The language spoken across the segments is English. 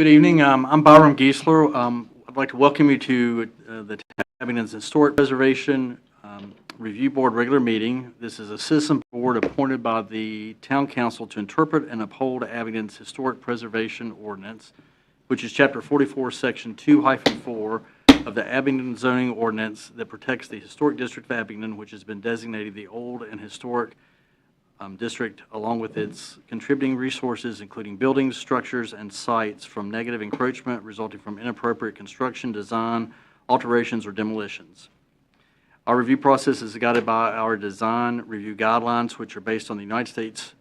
Good evening. I'm Byram Giesler. I'd like to welcome you to the Abingdon's Historic Preservation Review Board regular meeting. This is a citizen board appointed by the Town Council to interpret and uphold Abingdon's Historic Preservation Ordinance, which is Chapter 44, Section 2-4 of the Abingdon Zoning Ordinance that protects the Historic District of Abingdon, which has been designated the Old and Historic District, along with its contributing resources, including buildings, structures, and sites, from negative encroachment resulting from inappropriate construction, design, alterations, or demolitions. Our review process is guided by our design review guidelines, which are based on the United States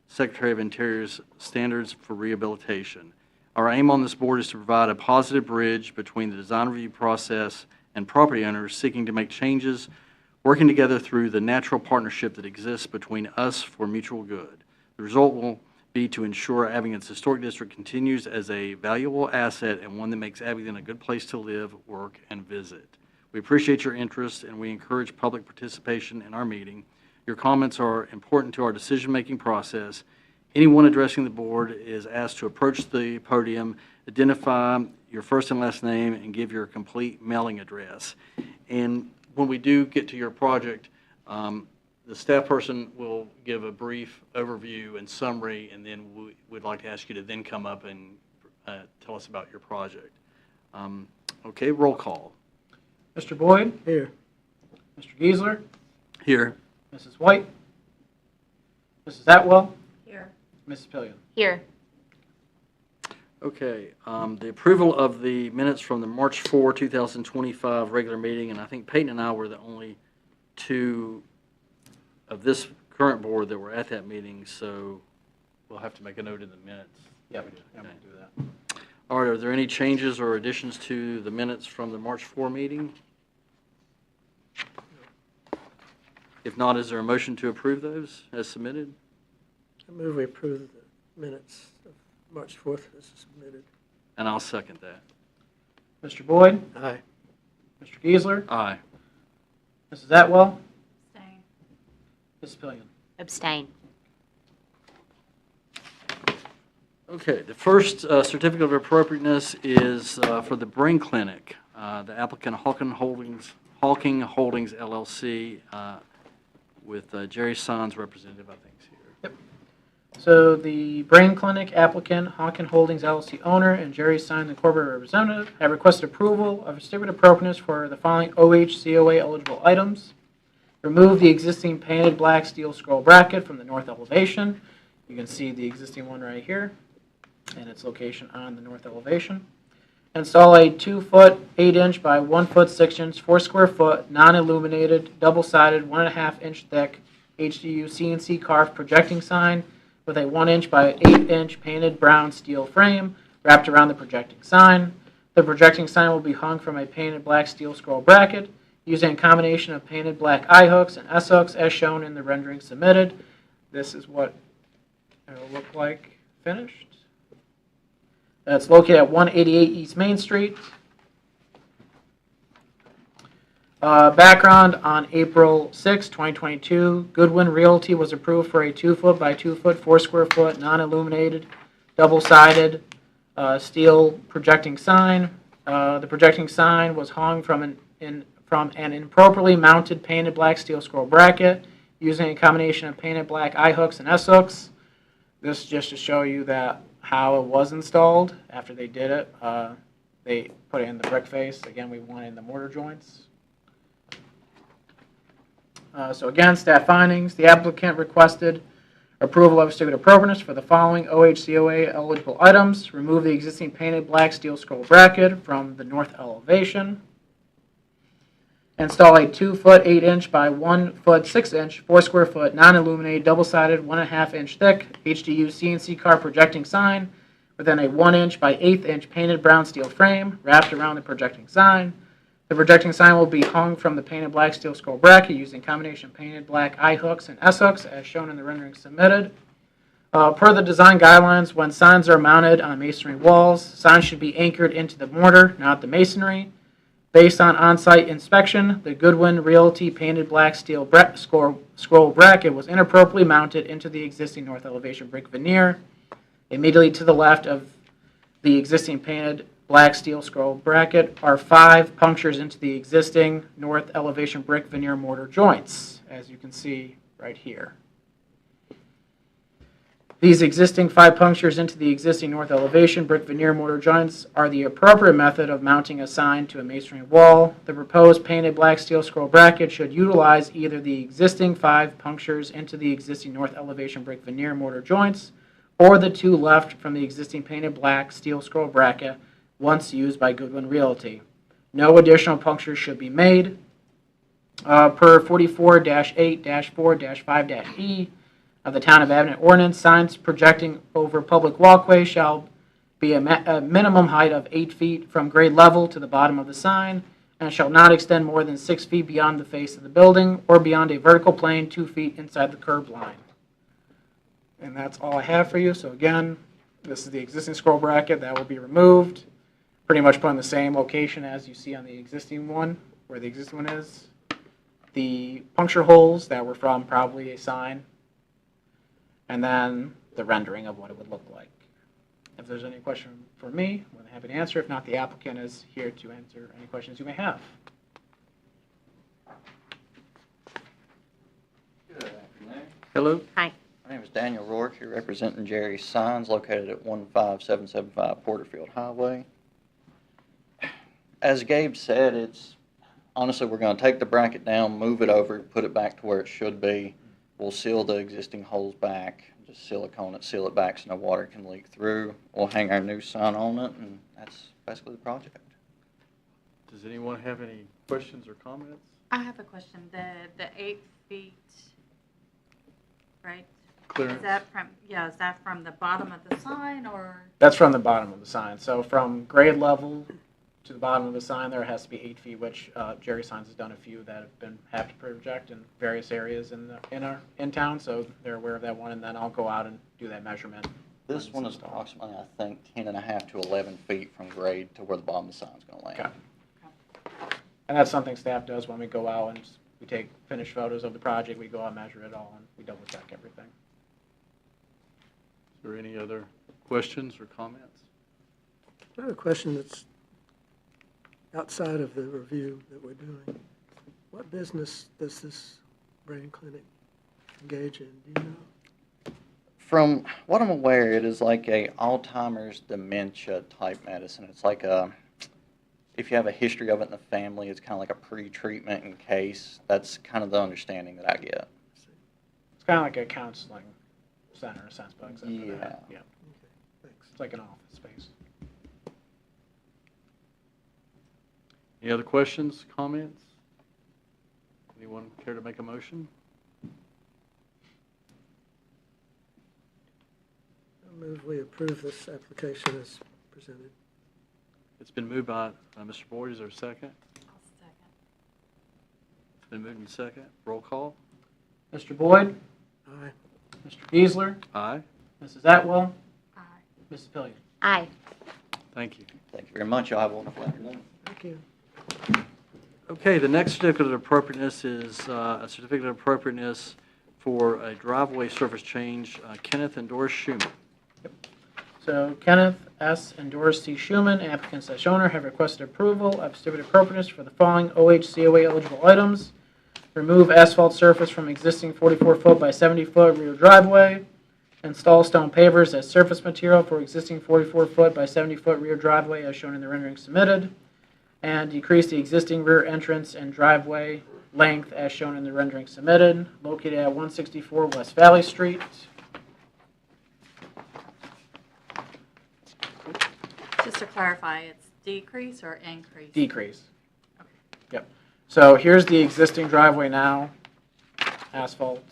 Secretary of Interior's standards for rehabilitation. Our aim on this board is to provide a positive bridge between the design review process and property owners seeking to make changes, working together through the natural partnership that exists between us for mutual good. The result will be to ensure Abingdon's Historic District continues as a valuable asset and one that makes Abingdon a good place to live, work, and visit. We appreciate your interest, and we encourage public participation in our meeting. Your comments are important to our decision-making process. Anyone addressing the board is asked to approach the podium, identify your first and last name, and give your complete mailing address. And when we do get to your project, the staff person will give a brief overview and summary, and then we'd like to ask you to then come up and tell us about your project. Okay, roll call. Mr. Boyd? Here. Mr. Giesler? Here. Mrs. White? Mrs. Atwell? Here. Mrs. Pillion? Here. Okay, the approval of the minutes from the March 4, 2025 regular meeting, and I think Peyton and I were the only two of this current board that were at that meeting, so we'll have to make a note in the minutes. Yeah, we can do that. All right, are there any changes or additions to the minutes from the March 4 meeting? If not, is there a motion to approve those as submitted? I move we approve the minutes of March 4th as submitted. And I'll second that. Mr. Boyd? Aye. Mr. Giesler? Aye. Mrs. Atwell? Abstain. Mrs. Pillion? Abstain. Okay, the first certificate of appropriateness is for the Brain Clinic. The applicant Hawking Holdings LLC with Jerry Sons, representative, I think, is here. Yep. So the Brain Clinic applicant, Hawken Holdings LLC owner, and Jerry Stein, the corporate representative, have requested approval of a certificate of appropriateness for the following OHCOA eligible items. Remove the existing painted black steel scroll bracket from the north elevation. You can see the existing one right here and its location on the north elevation. Install a 2-foot 8-inch by 1-foot 6-inch 4 square foot non-illuminated double-sided 1.5-inch thick HDU CNC carved projecting sign with a 1-inch by 8-inch painted brown steel frame wrapped around the projecting sign. The projecting sign will be hung from a painted black steel scroll bracket using a combination of painted black eye hooks and S hooks as shown in the rendering submitted. This is what it will look like finished. It's located at 188 East Main Street. Background: on April 6, 2022, Goodwin Realty was approved for a 2-foot by 2-foot 4 square foot non-illuminated double-sided steel projecting sign. The projecting sign was hung from an improperly mounted painted black steel scroll bracket using a combination of painted black eye hooks and S hooks. This is just to show you that how it was installed after they did it. They put it in the brick face. Again, we want in the mortar joints. So again, staff findings. The applicant requested approval of a certificate of appropriateness for the following OHCOA eligible items. Remove the existing painted black steel scroll bracket from the north elevation. Install a 2-foot 8-inch by 1-foot 6-inch 4 square foot non-illuminated double-sided 1.5-inch thick HDU CNC car projecting sign within a 1-inch by 1/8-inch painted brown steel frame wrapped around the projecting sign. The projecting sign will be hung from the painted black steel scroll bracket using combination painted black eye hooks and S hooks as shown in the rendering submitted. Per the design guidelines, when signs are mounted on masonry walls, signs should be anchored into the mortar, not the masonry. Based on on-site inspection, the Goodwin Realty painted black steel scroll bracket was inappropriately mounted into the existing north elevation brick veneer. Immediately to the left of the existing painted black steel scroll bracket are 5 punctures into the existing north elevation brick veneer mortar joints, as you can see right here. These existing 5 punctures into the existing north elevation brick veneer mortar joints are the appropriate method of mounting a sign to a masonry wall. The proposed painted black steel scroll bracket should utilize either the existing 5 punctures into the existing north elevation brick veneer mortar joints or the 2 left from the existing painted black steel scroll bracket once used by Goodwin Realty. No additional punctures should be made. Per 44-8-4-5-E of the Town of Abington Ordinance, signs projecting over public walkways shall be a minimum height of 8 feet from grade level to the bottom of the sign, and shall not extend more than 6 feet beyond the face of the building or beyond a vertical plane 2 feet inside the curb line. And that's all I have for you. So again, this is the existing scroll bracket that will be removed, pretty much put in the same location as you see on the existing one, where the existing one is. The puncture holes that were from probably a sign, and then the rendering of what it would look like. If there's any question for me, I'm happy to answer. If not, the applicant is here to answer any questions you may have. Good afternoon. Hello? Hi. My name is Daniel Rourke, here representing Jerry's Signs located at 15775 Porterfield Highway. As Gabe said, honestly, we're going to take the bracket down, move it over, put it back to where it should be. We'll seal the existing holes back, just silicone it, seal it back so no water can leak through. We'll hang our new sign on it, and that's basically the project. Does anyone have any questions or comments? I have a question. The 8 feet, right? Clearance? Is that from the bottom of the sign or? That's from the bottom of the sign. So from grade level to the bottom of the sign, there has to be 8 feet, which Jerry Signs has done a few that have to project in various areas in town, so they're aware of that one. And then I'll go out and do that measurement. This one is approximately, I think, 10.5 to 11 feet from grade to where the bottom of the sign's going to land. Okay. And that's something staff does when we go out and we take finished photos of the project. We go out and measure it all, and we double check everything. Is there any other questions or comments? I have a question that's outside of the review that we're doing. What business does this brain clinic engage in? Do you know? From what I'm aware, it is like a Alzheimer's dementia type medicine. It's like if you have a history of it in the family, it's kind of like a pre-treatment in case. That's kind of the understanding that I get. It's kind of like a counseling center, in a sense, but except for Yeah. that. Yeah. Okay, thanks. It's like an office space. Any other questions, comments? Anyone care to make a motion? I move we approve this application as presented. It's been moved by Mr. Boyd. Is there a second? I'll second. It's been moved and second. Roll call. Mr. Boyd, Aye. Mr. Geisler, Aye. Mrs. Atwell, Aye. Mrs. Pillion. Aye. Thank you. Thank you very much. Y'all have a wonderful afternoon. Thank you. Okay, the next certificate of appropriateness is a certificate of appropriateness for a driveway surface change, Kenneth and Doris Schuman. So Kenneth S. and Doris C. Schuman, applicant/owner, have requested approval of certificate of appropriateness for the following OHCOA eligible items. Remove asphalt surface from existing 44-foot by 70-foot rear driveway. Install stone pavers as surface material for existing 44-foot by 70-foot rear driveway as shown in the rendering submitted. And decrease the existing rear entrance and driveway length as shown in the rendering submitted, located at 164 West Valley Street. Just to clarify, it's decrease or increase? Decrease. Okay. Yep. So here's the existing driveway now, asphalt.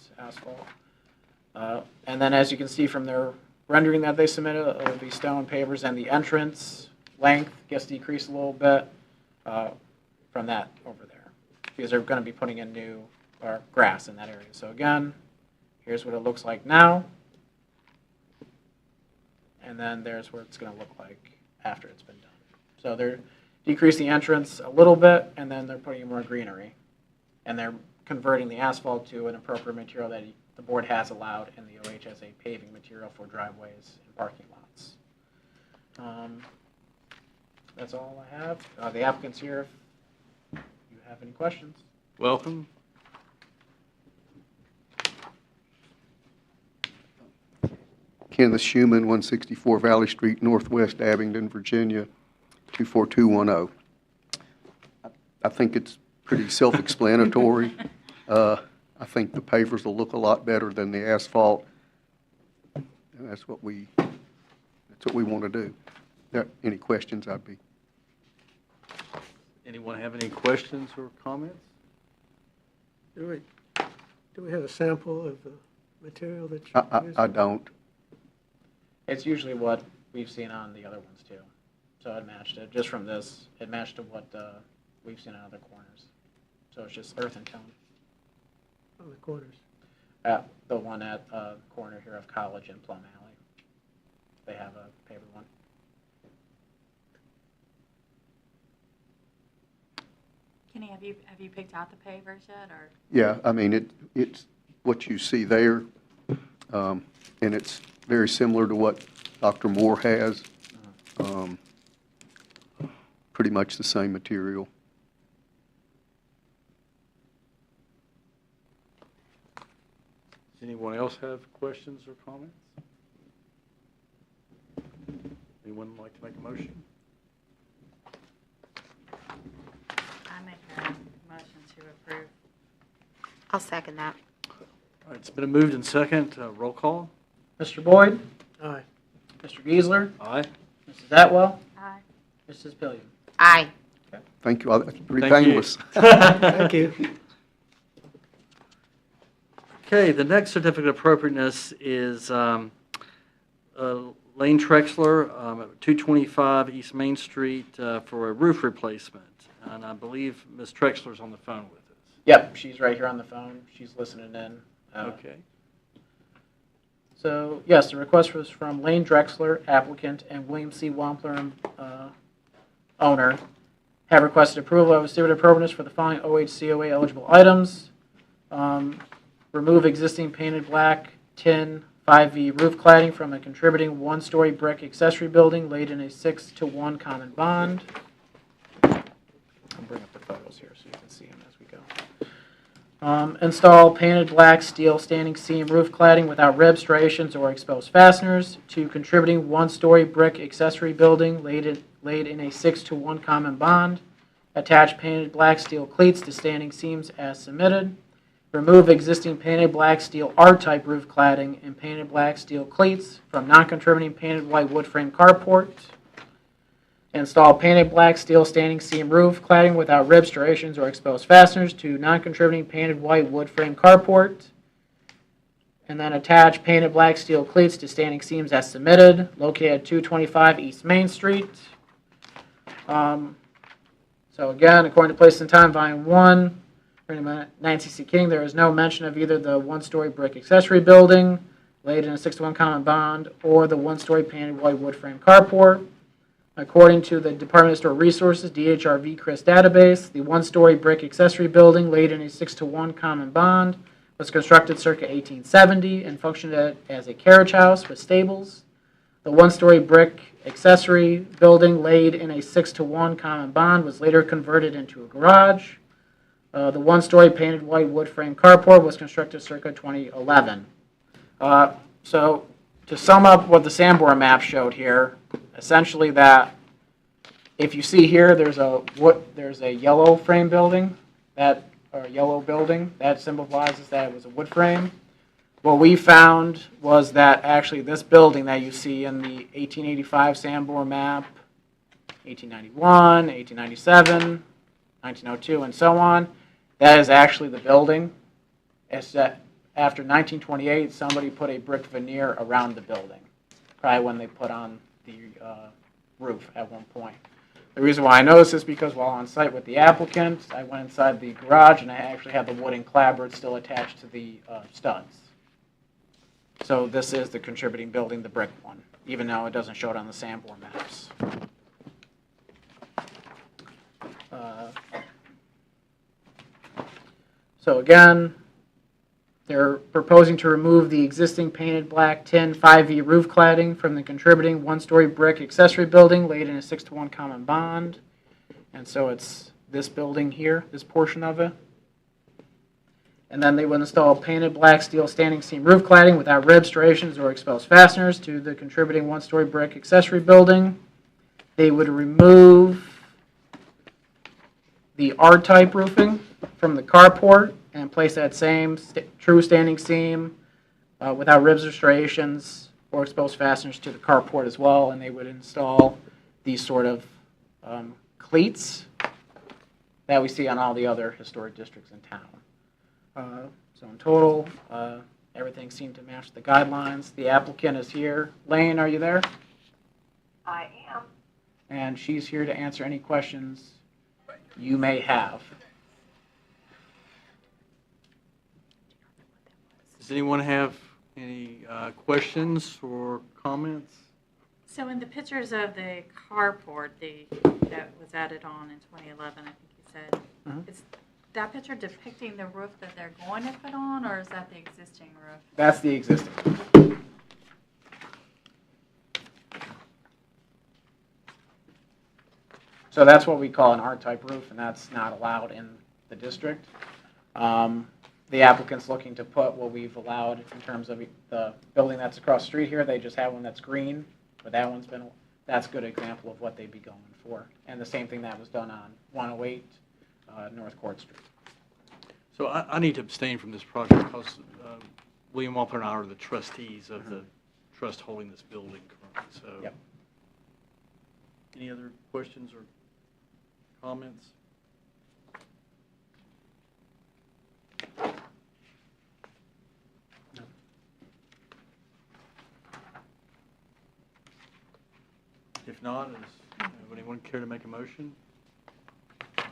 And then as you can see from their rendering that they submitted, it will be stone pavers, and the entrance length gets decreased a little bit from that over there, because they're going to be putting in new grass in that area. So again, here's what it looks like now, and then there's what it's going to look like after it's been done. So they're decreasing the entrance a little bit, and then they're putting in more greenery, and they're converting the asphalt to an appropriate material that the board has allowed in the OH as a paving material for driveways and parking lots. That's all I have. The applicant's here if you have any questions. Welcome. Kenneth Schuman, 164 Valley Street, Northwest Abingdon, Virginia, 24210. I think it's pretty self-explanatory. I think the pavers will look a lot better than the asphalt. And that's what we want to do. There, any questions, I'd be. Anyone have any questions or comments? Do we have a sample of the material that I you're using? I don't. It's usually what we've seen on the other ones too. So it matched it, just from this, it matched to what we've seen on other corners. So it's just earth and tone. On the corners. The one at the corner here of College and Plum Alley. They have a paper one. Kenny, have you picked out the pavers yet, or? Yeah, I mean, it's what you see there, and it's very similar to what Dr. Moore has. Pretty much the same material. Does anyone else have questions or comments? Anyone like to make a motion? I make a motion to approve. I'll second that. All right, it's been moved and second. Roll call. Mr. Boyd, Aye. Mr. Geisler, Aye. Mrs. Atwell, Aye. Mrs. Pillion. Aye. Thank you. That's pretty Thank you. painless. Thank you. Okay, the next certificate of appropriateness is Lane Trexler, 225 East Main Street, for a roof replacement. And I believe Ms. Trexler's on the phone with us. Yep, she's right here on the phone. She's listening in. Okay. So, yes, the request was from Lane Drexler, applicant, and William C. Wampler, owner, have requested approval of a certificate of appropriateness for the following OHCOA eligible items. Remove existing painted black tin 5V roof cladding from a contributing one-story brick accessory building laid in a 6-to-1 common bond. I'll bring up the photos here so you can see them as we go. Install painted black steel standing seam roof cladding without rib striations or exposed fasteners to contributing one-story brick accessory building laid in a 6-to-1 common bond. Attach painted black steel cleats to standing seams as submitted. Remove existing painted black steel R-type roof cladding and painted black steel cleats from non-contributing painted white wood frame carport. Install painted black steel standing seam roof cladding without rib striations or exposed fasteners to non-contributing painted white wood frame carport. And then attach painted black steel cleats to standing seams as submitted, located at 225 East Main Street. So again, according to Place and Time, Volume 1, Nancy C. King, there is no mention of either the one-story brick accessory building laid in a 6-to-1 common bond or the one-story painted white wood frame carport. According to the Department of Historic Resources, DHRV CRIS database, the one-story brick accessory building laid in a 6-to-1 common bond was constructed circa 1870 and functioned as a carriage house with stables. The one-story brick accessory building laid in a 6-to-1 common bond was later converted into a garage. The one-story painted white wood frame carport was constructed circa 2011. So to sum up what the Sanborn map showed here, essentially that if you see here, there's a yellow frame building, yellow building that symbolizes that it was a wood frame. What we found was that actually this building that you see in the 1885 Sanborn map, 1891, 1897, 1902, and so on, that is actually the building. It's that after 1928, somebody put a brick veneer around the building, probably when they put on the roof at one point. The reason why I know this is because while on site with the applicant, I went inside the garage and I actually had the wooden clapboard still attached to the studs. So this is the contributing building, the brick one, even though it doesn't show it on the Sanborn maps. So again, They're proposing to remove the existing painted black tin 5V roof cladding from the contributing one-story brick accessory building laid in a 6-to-1 common bond. And so it's this building here, this portion of it. And then they would install painted black steel standing seam roof cladding without rib striations or exposed fasteners to the contributing one-story brick accessory building. They would remove the R-type roofing from the carport and place that same true standing seam without ribs or striations or exposed fasteners to the carport as well. And they would install these sort of cleats that we see on all the other historic districts in town. So in total, everything seemed to match the guidelines. The applicant is here. Lane, are you there? I am. And she's here to answer any questions you may have. Does anyone have any questions or comments? So in the pictures of the carport, that was added on in 2011, I think you said, Mhm. is that picture depicting the roof that they're going to put on, or is that the existing roof? That's the existing. So that's what we call an R-type roof, and that's not allowed in the district. The applicant's looking to put what we've allowed in terms of the building that's across the street here. They just have one that's green, but that's a good example of what they'd be going for. And the same thing that was done on 108 North Court Street. So I need to abstain from this project because William Walther and I are the trustees of the trust holding this building currently. So, Yep. Any other questions or comments? If not, would anyone care to make a motion? I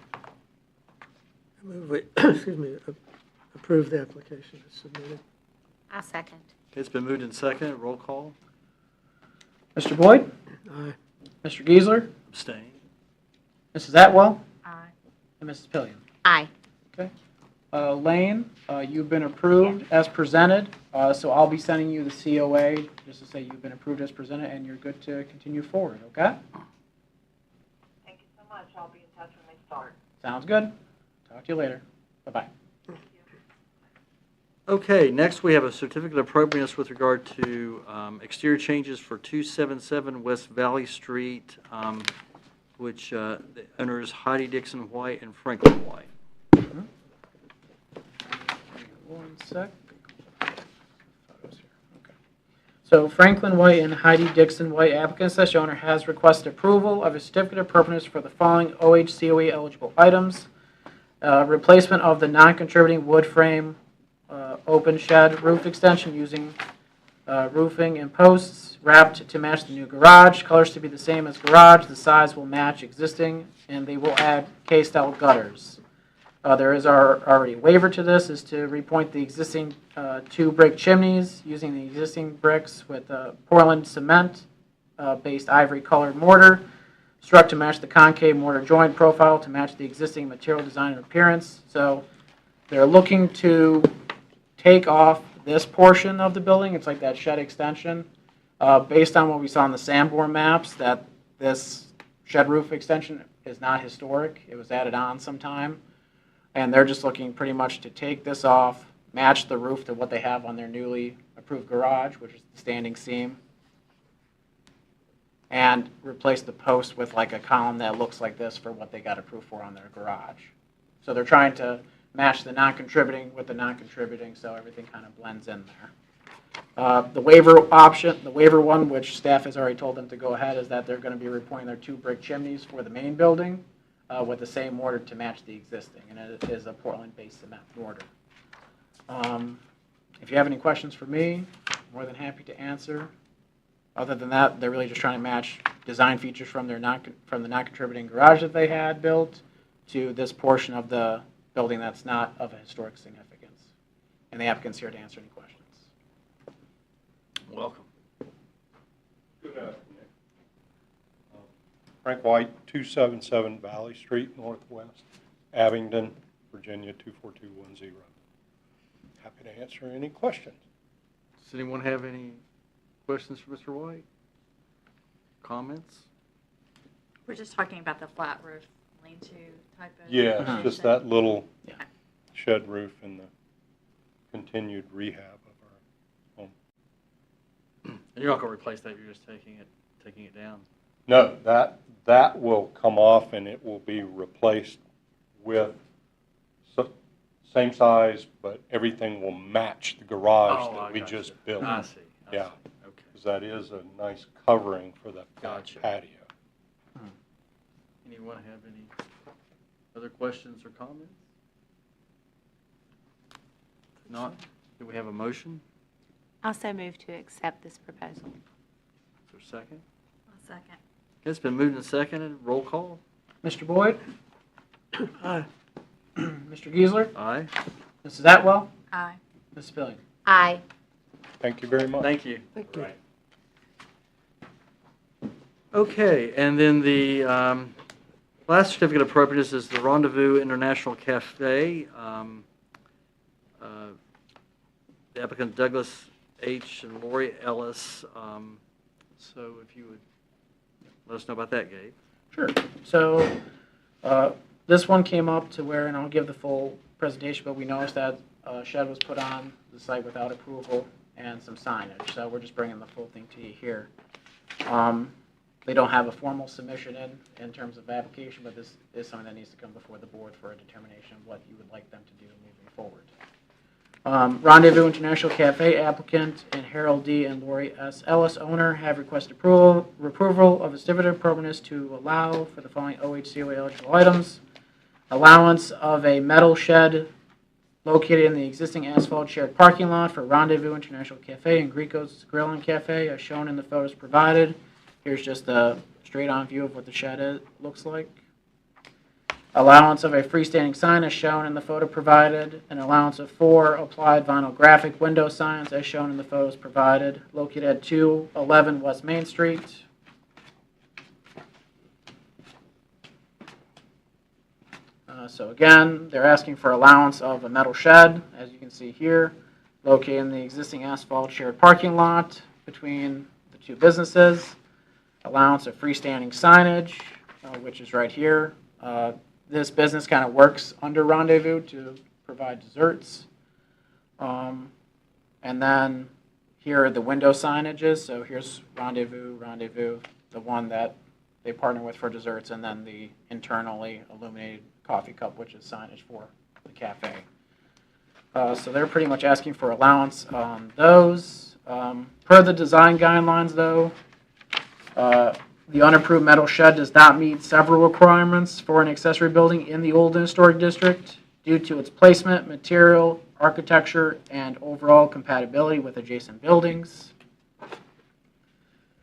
move we, excuse me, approve the application as submitted. I'll second. Okay, it's been moved in second. Roll call. Mr. Boyd? Aye. Mr. Geisler? Abstain. Mrs. Atwell? Aye. And Mrs. Pillion? Aye. Lane, you've been approved as presented, so I'll be sending you the COA just to say you've been approved as presented and you're good to continue forward, okay? Thank you so much. I'll be in touch when they start. Sounds good. Talk to you later. Bye-bye. Okay, next we have a certificate of appropriateness with regard to exterior changes for 277 West Valley Street, which the owners Heidi Dixon White and Franklin White. One sec. Photos here. Okay. So Franklin White and Heidi Dixon White, applicant slash owner, has requested approval of a certificate of appropriateness for the following OHCOA eligible items. Replacement of the non-contributing wood frame open shed roof extension using roofing and posts wrapped to match the new garage. Colors to be the same as garage. The size will match existing, and they will add K-style gutters. There is already a waiver to this, is to repoint the existing 2 brick chimneys using the existing bricks with Portland cement based ivory colored mortar, struck to match the concave mortar joint profile to match the existing material design and appearance. So they're looking to take off this portion of the building. It's like that shed extension. Based on what we saw on the Sanborn maps, that this shed roof extension is not historic. It was added on sometime. And they're just looking pretty much to take this off, match the roof to what they have on their newly approved garage, which is the standing seam, and replace the post with like a column that looks like this for what they got approved for on their garage. So they're trying to match the non-contributing with the non-contributing, so everything kind of blends in there. The waiver option, the waiver one, which staff has already told them to go ahead, is that they're going to be repointing their 2 brick chimneys for the main building with the same mortar to match the existing, and it is a Portland-based cement mortar. If you have any questions for me, I'm more than happy to answer. Other than that, they're really just trying to match design features from the non-contributing garage that they had built to this portion of the building that's not of a historic significance. And the applicant's here to answer any questions. Welcome. Good afternoon. Frank White, 277 Valley Street, Northwest, Abingdon, Virginia, 24210. Happy to answer any questions. Does anyone have any questions for Mr. White? Comments? We're just talking about the flat roof lean-to type of. Yeah, Uh-huh. it's just that little Yeah. shed roof and the continued rehab of our home. And you're not going to replace that, you're just taking it down? No, that will come off and it will be replaced with same size, but everything will match the garage Oh, I that we gotcha. just built. I see. I Yeah. see. Okay. Because that is a nice covering for that back Gotcha. patio. Anyone have any other questions or comments? If not, do we have a motion? Also move to accept this proposal. Is there a second? A second. Okay, it's been moved and seconded. Roll call. Mr. Boyd? Aye. Mr. Geisler? Aye. Mrs. Atwell? Aye. Ms. Spillier? Aye. Thank you very much. Thank you. Thank you. Right. Okay, and then the last certificate of appropriateness is the Rendezvous International Cafe. The applicant Douglas H. and Lori Ellis. So if you would let us know about that, Gabe. Sure. So, this one came up to where, and I'll give the full presentation, but we noticed that a shed was put on the site without approval and some signage. So we're just bringing the full thing to you here. They don't have a formal submission in terms of application, but this is something that needs to come before the board for a determination of what you would like them to do moving forward. Rendezvous International Cafe applicant and Harold D. and Lori S. Ellis owner have requested approval of a certificate of appropriateness to allow for the following OHCOA eligible items. Allowance of a metal shed located in the existing asphalt shared parking lot for Rendezvous International Cafe and Greco's Grill and Cafe as shown in the photos provided. Here's just a straight-on view of what the shed looks like. Allowance of a freestanding sign as shown in the photo provided. An allowance of 4 applied vinyl graphic window signs as shown in the photos provided, located at 211 West Main Street. So again, they're asking for allowance of a metal shed, as you can see here, located in the existing asphalt shared parking lot between the two businesses. Allowance of freestanding signage, which is right here. This business kind of works under Rendezvous to provide desserts. And then here are the window signages. So here's Rendezvous, the one that they partner with for desserts, and then the internally illuminated coffee cup, which is signage for the cafe. So they're pretty much asking for allowance on those. Per the design guidelines, though, the unapproved metal shed does not meet several requirements for an accessory building in the Old Historic District due to its placement, material, architecture, and overall compatibility with adjacent buildings.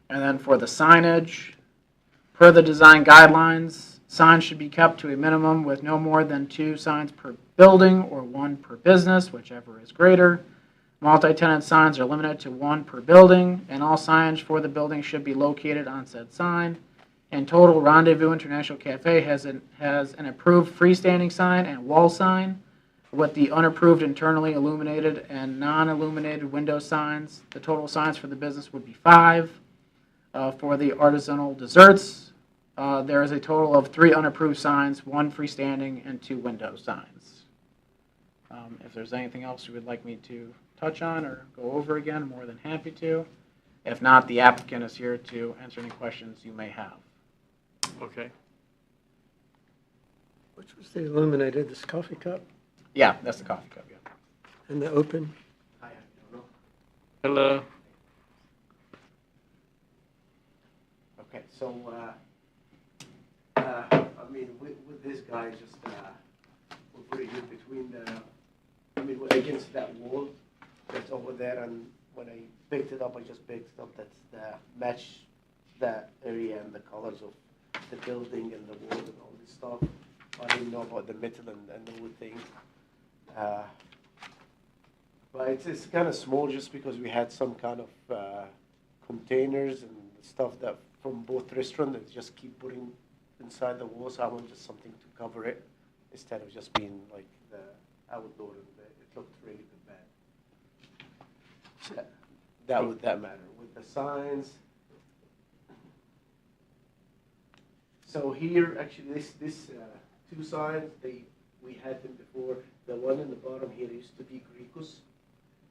And then for the signage, per the design guidelines, signs should be kept to a minimum with no more than 2 signs per building or 1 per business, whichever is greater. Multi-tenant signs are limited to 1 per building, and all signage for the building should be located on said sign. In total, Rendezvous International Cafe has an approved freestanding sign and wall sign. With the unapproved internally illuminated and non-illuminated window signs, the total signs for the business would be 5. For the artisanal desserts, there is a total of 3 unapproved signs, 1 freestanding, and 2 window signs. If there's anything else you would like me to touch on or go over again, I'm more than happy to. If not, the applicant is here to answer any questions you may have. Okay. Which was the illuminated, this coffee cup Yeah, that's the coffee cup, yeah. and the open? Hello. Okay, so, I mean, with this guy, just, we're putting it between against that wall that's over there, and when I picked it up, I just picked it up, that's the match that area and the colors of the building and the wall and all this stuff. I didn't know about the metal and the wood thing. But it's kind of small just because we had some kind of containers and stuff that from both restaurants that just keep putting inside the walls. So I want just something to cover it instead of just being like the outdoor. And it looked really bad. that matter. With the signs, so here, actually, this two signs, we had them before. The one in the bottom here used to be Gricus,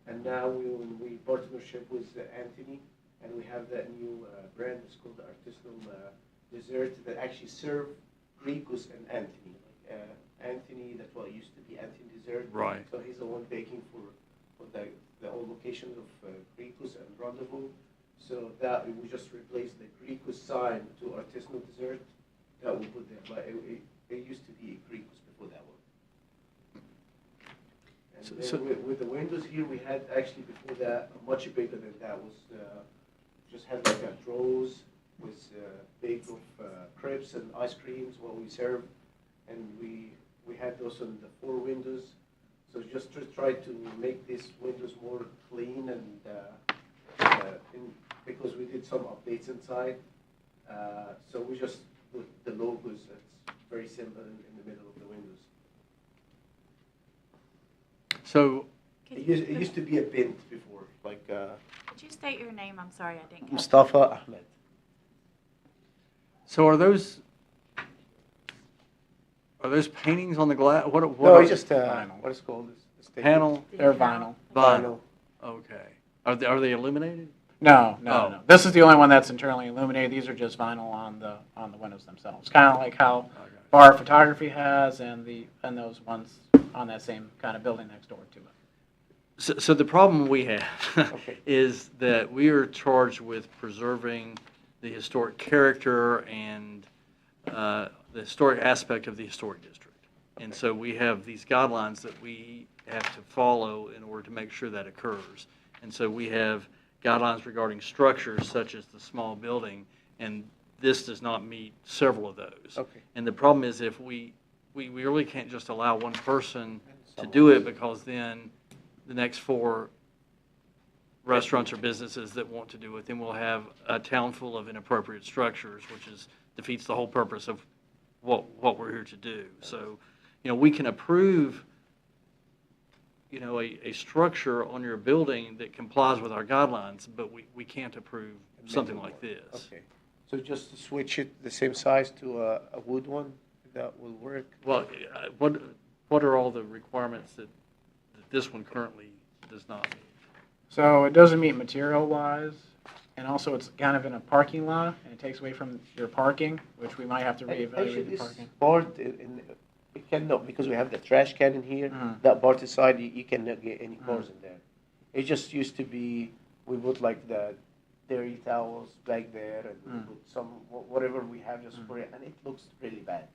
and now we partnership with Anthony, and we have that new brand. It's called the Artisanal Dessert that actually serve Gricus and Anthony. Anthony, that's what used to be Anthony Dessert. Right. So he's the one baking for the old location of Gricus and Rendezvous. So that we just replaced the Gricus sign to Artisanal Dessert. That we put there, but it used to be Gricus before that one. And then with the windows here, we had actually before that much bigger than that. Was just had like a drawers with big of crepes and ice creams what we serve, and we had those on the 4 windows. So just to try to make these windows more clean and because we did some updates inside, so we just put the logos. That's very simple in the middle of the windows. So, It used to be a bint before, like Could you state your name? I'm sorry, I didn't catch. Mustafa Ahmed. so are those paintings on the glass? What No, are it's just what is it called? It's panel? They're vinyl. Vinyl. Okay. Are they illuminated? No, no, Oh. no. This is the only one that's internally illuminated. These are just vinyl on the windows themselves. Kind of like how Okay. Bar Photography has and those ones on that same kind of building next door to it. So the problem we have Okay. is that we are charged with preserving the historic character and the historic aspect of the historic district. And so we have these guidelines that we have to follow in order to make sure that occurs. And so we have guidelines regarding structures such as the small building, and this does not meet several of those. Okay. And the problem is if we really can't just allow one person to do it, because then the next 4 restaurants or businesses that want to do it, then we'll have a town full of inappropriate structures, which defeats the whole purpose of what we're here to do. So, we can approve, a structure on your building that complies with our guidelines, but we can't approve something like this. Okay. So just switch it the same size to a wood one, that will work? Well, what are all the requirements that this one currently does not meet? So it doesn't meet material-wise, and also it's kind of in a parking lot, and it takes away from your parking, which we might have to reevaluate Actually, the this parking. part, it cannot, because we have the trash can in here, that part inside, you cannot get any cars in there. It just used to be, we put like the dirty towels back there, and we put some, whatever we have just for it, and it looks really bad.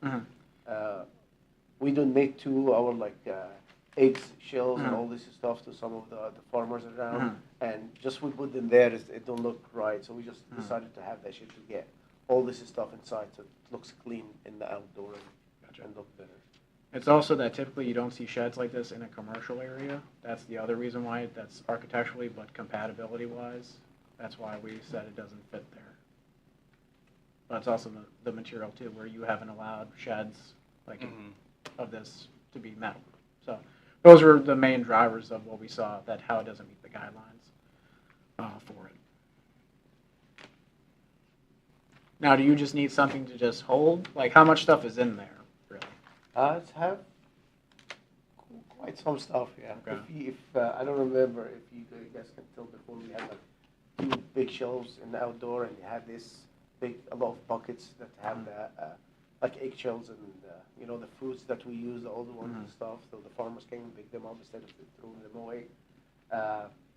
We donate to our eggs, shells, and all this stuff to some of the farmers around, and just we put them there, it don't look right, so we just decided to have that shit to get all this stuff inside, so it looks clean in the outdoor and look better. It's also that typically you don't see sheds like this in a commercial area. That's the other reason why, that's architecturally, but compatibility-wise, that's why we said it doesn't fit there. But it's also the material too, where you haven't allowed sheds of this to be metal. So those are the main drivers of what we saw, that how it doesn't meet the guidelines for it. Now, do you just need something to just hold? Like, how much stuff is in there, really? It's have quite some stuff, yeah. Okay. If I don't remember if you guys can tell, before we had 2 big shelves in the outdoor, and you had a lot of buckets that have the like eggshells and the fruits that we use, the older ones and stuff, so the farmers can pick them up instead of throwing them away.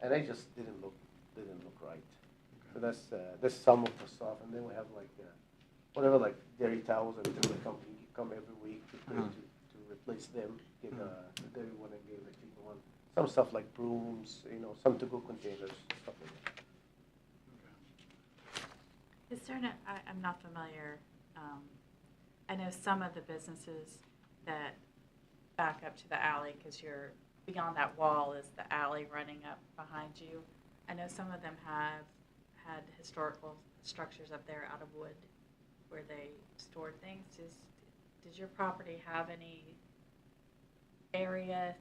And they just didn't look right. So that's some of the stuff, and then we have whatever dairy towels, and the company come every week to replace them, get the dirty one and give the cheaper one. Some stuff like brooms, some to-go containers, stuff like that. Is there I'm not familiar, I know some of the businesses that back up to the alley, because you're, beyond that wall is the alley running up behind you. I know some of them have had historical structures up there out of wood where they stored things. Does your property have any area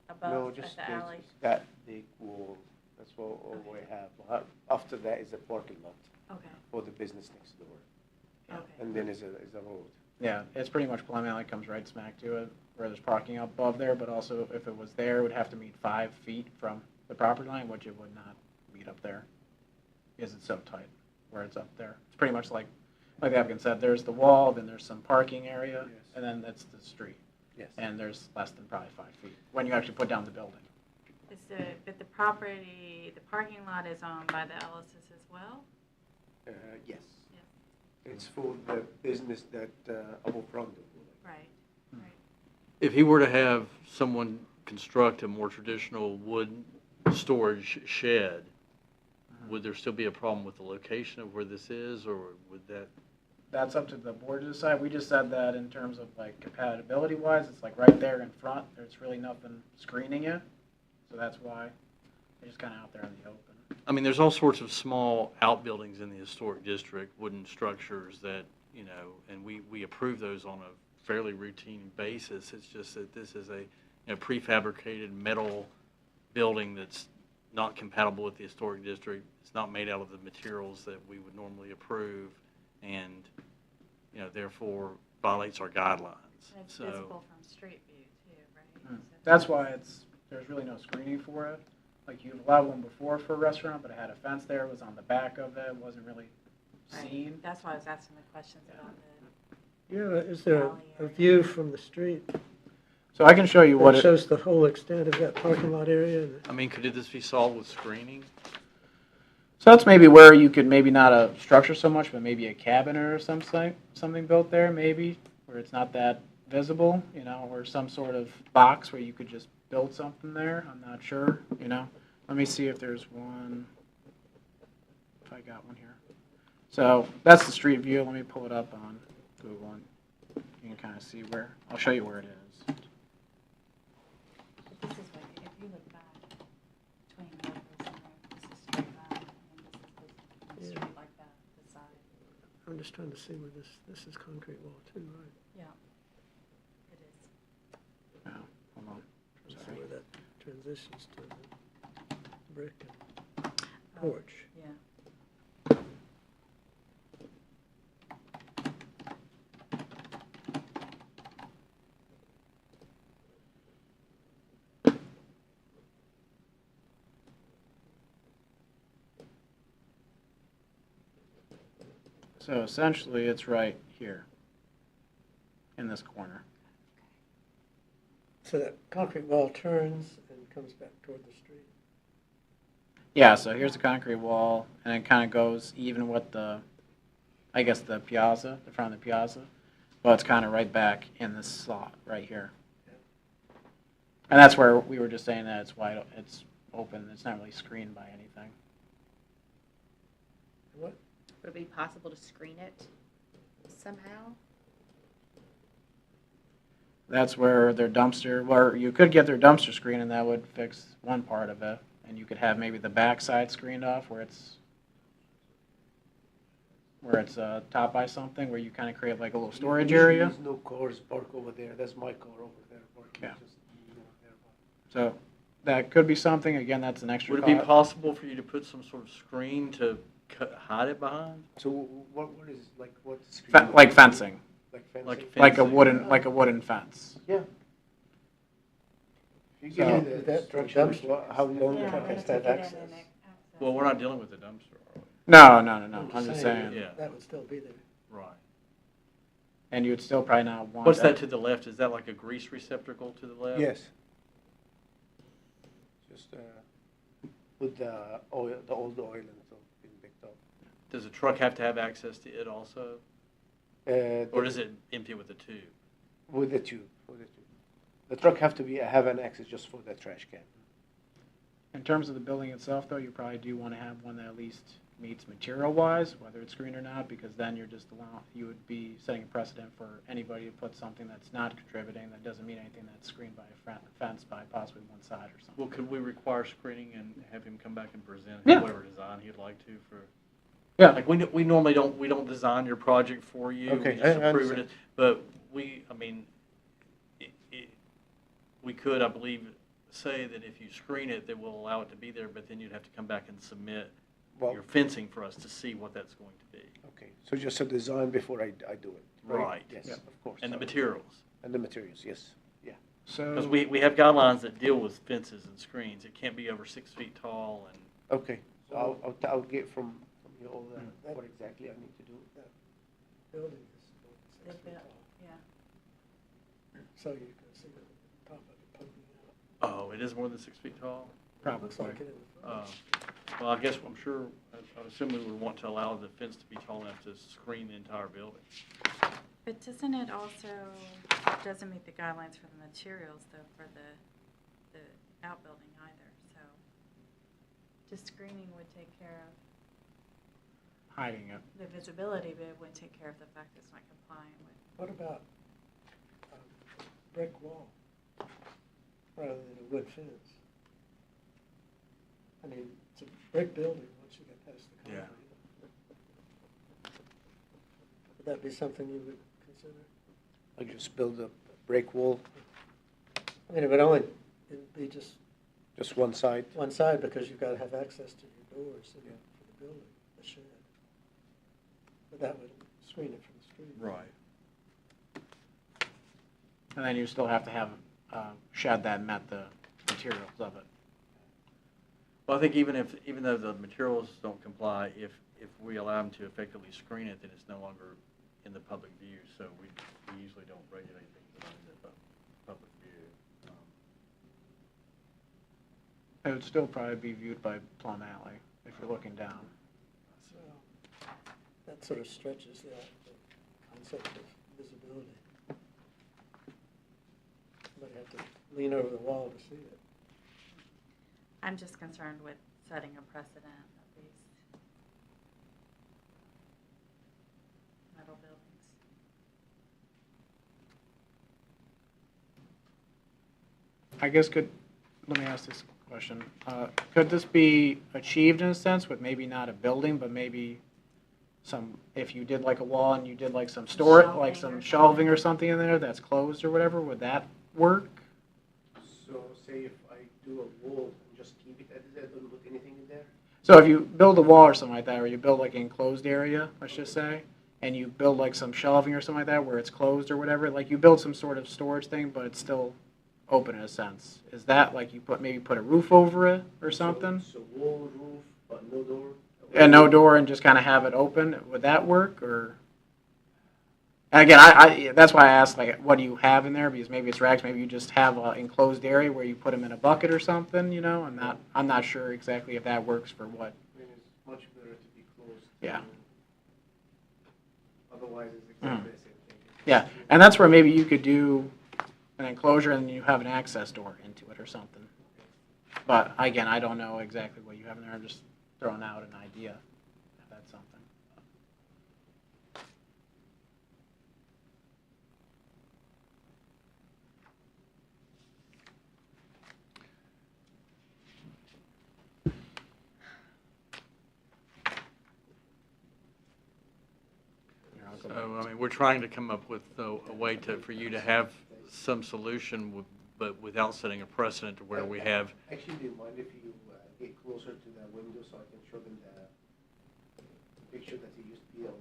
above No, at just the alley? that big wall That's what all we have. After that is a parking lot Okay, for the business next door. okay. And then is a road. Yeah, it's pretty much Plum Alley comes right smack to it, where there's parking up above there, but also if it was there, it would have to meet 5 feet from the property line, which it would not meet up there, because it's so tight where it's up there. It's pretty much like the applicant said, there's the wall, then there's some parking area, Yes. and then that's the street. Yes. And there's less than probably 5 feet, when you actually put down the building. But the property, the parking lot is owned by the Ellis's as well? Yes. Yeah. It's for the business that above front of the building. Right, right. If he were to have someone construct a more traditional wood storage shed, would there still be a problem with the location of where this is, or would that? That's up to the board to decide. We just said that in terms of like compatibility wise, it's like right there in front, there's really nothing screening it. So that's why they're just kind of out there in the open. I mean, there's all sorts of small outbuildings in the historic district, wooden structures that, you know, and we approve those on a fairly routine basis. It's just that this is a prefabricated metal building that's not compatible with the historic district. It's not made out of the materials that we would normally approve, and, you know, therefore violates our guidelines. And it's So, visible from street view too, right? So- That's why there's really no screening for it. Like you've allowed one before for a restaurant, but it had a fence there, it was on the back of it, wasn't really Right. seen. That's why I was asking the questions about the, Yeah, is there Alley a area. view from the street So I can show you what that it, shows the whole extent of that parking lot area? I mean, could this be solved with screening? so that's maybe where you could maybe not a structure so much, but maybe a cabinet or something built there, maybe, where it's not that visible, you know, or some sort of box where you could just build something there. I'm not sure, you know. Let me see if there's one, if I got one here. So that's the street view. Let me pull it up on Google and you can kind of see where, I'll show you where it is. this is what, if you look back between Douglas and there, this is straight line, and then this is the street like that, the side. I'm just trying to see where this is concrete wall too, right? Yeah, it is. Oh, hold on. Let's see Sorry. where that transitions to the brick and Oh, porch. Yeah. So essentially, it's right here in this corner. So that concrete wall turns and comes back toward the street. Yeah, so here's the concrete wall, and it kind of goes even with the, I guess, the piazza, the front of the piazza. Well, it's kind of right back in this slot right here. And that's where we were just saying that it's wide, it's open, it's not really screened by anything. What? Would it be possible to screen it somehow? That's where their dumpster, where you could get their dumpster screen, and that would fix one part of it. And you could have maybe the backside screened off where it's topped by something, where you kind of create like a little storage Usually area. There's no cars parked over there. That's my car over there parking. Yeah. Just, there. So that could be something. Again, that's an extra Would it be cost. possible for you to put some sort of screen to hide it behind? So what is like what screen? Like fencing, Like fencing. Like like a fencing. wooden fence. Yeah. If you So- give me With the that structure, dumpster, how long Yeah, truck we're has gonna that take it in access? and access. Well, we're not dealing with the dumpster, are we? No. I'm just saying. Yeah. That would still be there. Right. And you'd still probably not want. What's that to the left? Is that like a grease receptacle to the left? Yes. Just put the oil, the old oil and so being picked up. Does a truck have to have access to it also? Or is it empty with the tube? With the tube, The truck have to have an access just for the trash can. In terms of the building itself, though, you probably do want to have one that at least meets material-wise, whether it's screened or not, because then you would be setting a precedent for anybody to put something that's not contributing, that doesn't mean anything that's screened by a fence by possibly one side or something. Well, could we require screening and have him come back and present Yeah. whatever design he'd like to for? Yeah. Like we normally don't design your project for you. Okay, We just I approve understand. it. But we could, I believe, say that if you screen it, that we'll allow it to be there, but then you'd have to come back and submit Well, your fencing for us to see what that's going to be. okay, so just a design before I do it, right? Right. Yes, Yep. of course. And the I will. materials. And the materials, yes, yeah. Because So, we have guidelines that deal with fences and screens. It can't be over 6 feet tall and. Okay, so I'll get from you all what exactly I need to do. Building is They 6 feet built- tall, Yeah. so you can see the top of it poking Oh, it is more than 6 feet tall? out. probably. Looks like it in the front. Well, I guess, I'm sure, I assume we would want to allow the fence to be tall enough to screen the entire building. But doesn't it also, doesn't meet the guidelines for the materials though, for the outbuilding either, so. Just screening would take care of Hiding it. the visibility, but it wouldn't take care of the fact it's not compliant with. What about brick wall rather than a wood fence? I mean, it's a brick building once you get past the Yeah. concrete. Would that be something you would consider? I just build a break wall, I mean, it'd be just just one side. one side because you've got to have access to your doors for the building, the shed. But that would screen it from the street. Right. And then you still have to have a shed that met the materials of it. Well, I think even though the materials don't comply, if we allow them to effectively screen it, then it's no longer in the public view. So we usually don't regulate things that are in the public view. It would still probably be viewed by Plum Alley if you're looking down. So that sort of stretches the concept of visibility. Somebody have to lean over the wall to see it. I'm just concerned with setting a precedent of these metal buildings. I guess let me ask this question. Could this be achieved in a sense with maybe not a building, but maybe if you did like a wall and you did like some like some shelving or something in there that's closed or whatever, would that work? So say if I do a wall and just keep it as is, don't put anything in there? So if you build a wall or something like that, or you build like an enclosed area, let's just say, and you build like some shelving or something like that where it's closed or whatever, like you build some sort of storage thing, but it's still open in a sense. Is that like you maybe put a roof over it or something? So wall, roof, but no door? And no door and just kind of have it open? Would that work or? And again, I that's why I asked like what do you have in there, because maybe it's rags, maybe you just have an enclosed area where you put them in a bucket or something, you know. I'm not sure exactly if that works for what. I mean, it's much better to be closed. Yeah. Otherwise, it's exactly the same thing. Yeah, and that's where maybe you could do an enclosure and you have an access door into it or something. But again, I don't know exactly what you have in there. I'm just throwing out an idea if that's something. Here, I'll go back. So, I mean, we're trying to come up with a way for you to have some solution, but without setting a precedent to where we have. Actually, do you mind if you get closer to the window so I can show them the picture that it used to be on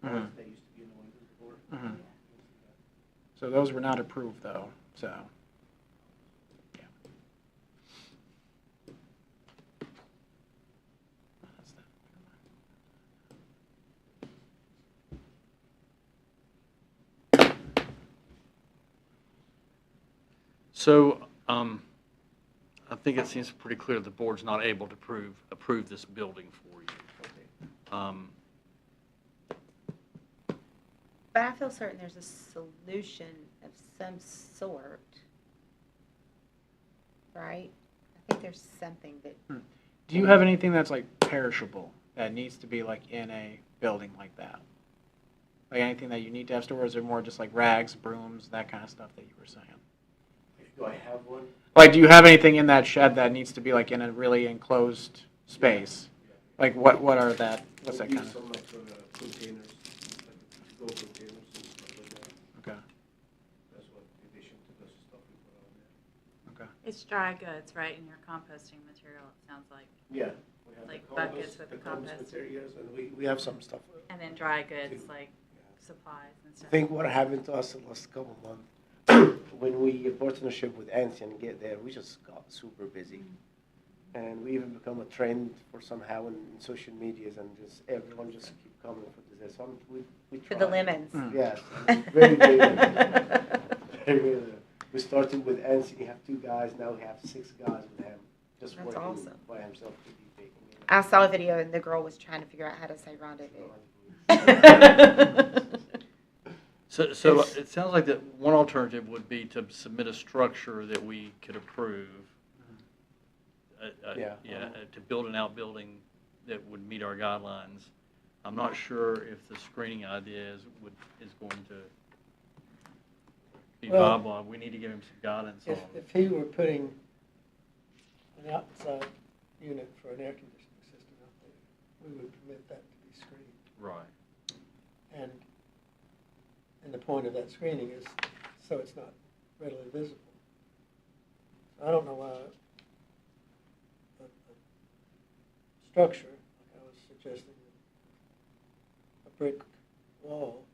the Mhm. that used to be in the windows before? Mhm. So those were not approved though, so. Yeah. That's that. So, I think it seems pretty clear the board's not able to approve this building for you. But I feel certain there's a solution of some sort, right? I think there's something that, Do you have anything that's like perishable that needs to be like in a building like that? Like anything that you need to have stored, or is it more just like rags, brooms, that kind of stuff that you were saying? Do I have one? Like, do you have anything in that shed that needs to be like in a really enclosed space? Like what are that, what's that kind of? Some like containers, like go containers and stuff like that. Okay, That's what, in addition to the stuff we put on there. Okay. It's dry goods, right, in your composting material, it sounds like, Yeah. We have Like the buckets with the the compost compost. materials, and we have some stuff. and then dry goods, Too. like supplies and I stuff. think what happened to us the last couple of months, when we partnership with Ansi and get there, we just got super busy. And we even become a trend for somehow in social medias, and just everyone just keep coming for this. So we For try. the lemons. Yes, very, very, very, we started with Ansi, he have 2 guys, now we have 6 guys with him, just That's working awesome. by himself to be taking it. I saw a video and the girl was trying to figure out how to say rendezvous. So it sounds like that one alternative would be to submit a structure that we could approve. Yeah. To build an outbuilding that would meet our guidelines. I'm not sure if the screening idea is going to be Well, viable. We need to give him some guidance on. If he were putting an outside unit for an air conditioning system out there, we would permit that to be screened. Right. And the point of that screening is so it's not readily visible. I don't know why a structure, like I was suggesting, a brick wall,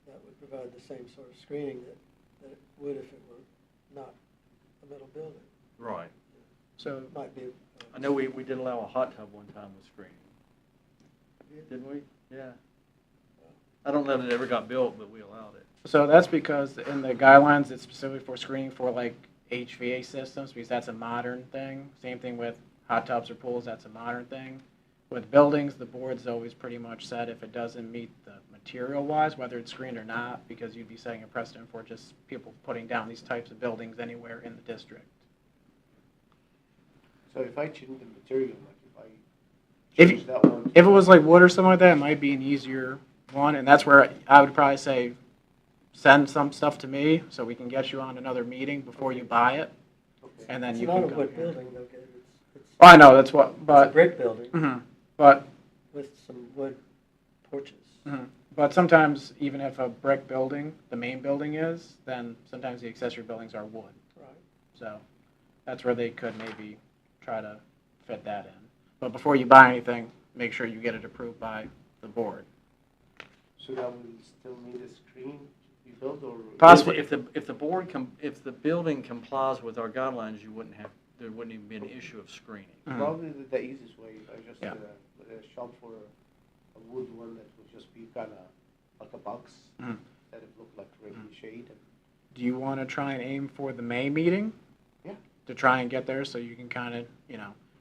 that would provide the same sort of screening that it would if it were not a metal building. Right. So, It might be. I know we did allow a hot tub one time with screening. Didn't we? Yeah. I don't know that it ever got built, but we allowed it. so that's because in the guidelines, it's specifically for screening for like HVA systems, because that's a modern thing. Same thing with hot tubs or pools, that's a modern thing. With buildings, the board's always pretty much said if it doesn't meet the material-wise, whether it's screened or not, because you'd be setting a precedent for just people putting down these types of buildings anywhere in the district. So if I change the material, like if I If change that one. If it was like wood or something like that, it might be an easier one, and that's where I would probably say, send some stuff to me, so we can get you on another meeting before you buy it, Okay. and then It's you not can a go. wood building, though, Gabe. It's Oh, I know, that's what, a but, brick building mhm, but, with some wood porches. mhm. But sometimes, even if a brick building, the main building is, then sometimes the accessory buildings are wood. Right. So that's where they could maybe try to fit that in. But before you buy anything, make sure you get it approved by the board. So that will still need a screen to be built, or? Possibly. If the building complies with our guidelines, there wouldn't even be an issue of screening. Mhm. Probably the easiest way, if I just Yeah. shop for a wood one that would just be kind of like a box, Mhm. that it looked like regular shade. And Do you want to try and aim for the May meeting? Yeah. To try and get there so you can kind of,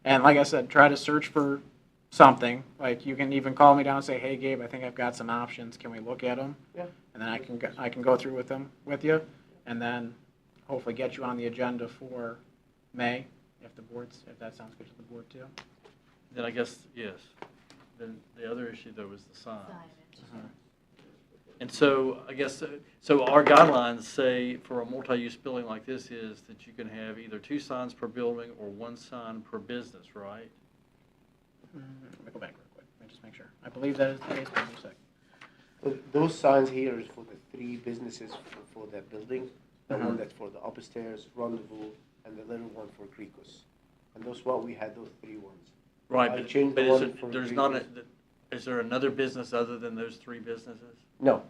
and like I said, try to search for something. Like you can even call me down and say, hey Gabe, I think I've got some options. Can we look at them? Yeah. And then I can go through with them with you, and then hopefully get you on the agenda for May, if that sounds good to the board too. Then I guess, yes. Then the other issue though was the signs. Signage. And so, I guess, so our guidelines say for a multi-use building like this is that you can have either 2 signs per building or 1 sign per business, right? Let me go back real quick. Let me just make sure. I believe that is the case, but just a sec. those signs here is for the 3 businesses for that building. The one that's for the upstairs, Rendezvous, and the little one for Gricos. And those what we had, those 3 ones. Right, I but changed the is one there- for there's Gricos. not is there another business other than those 3 businesses? No.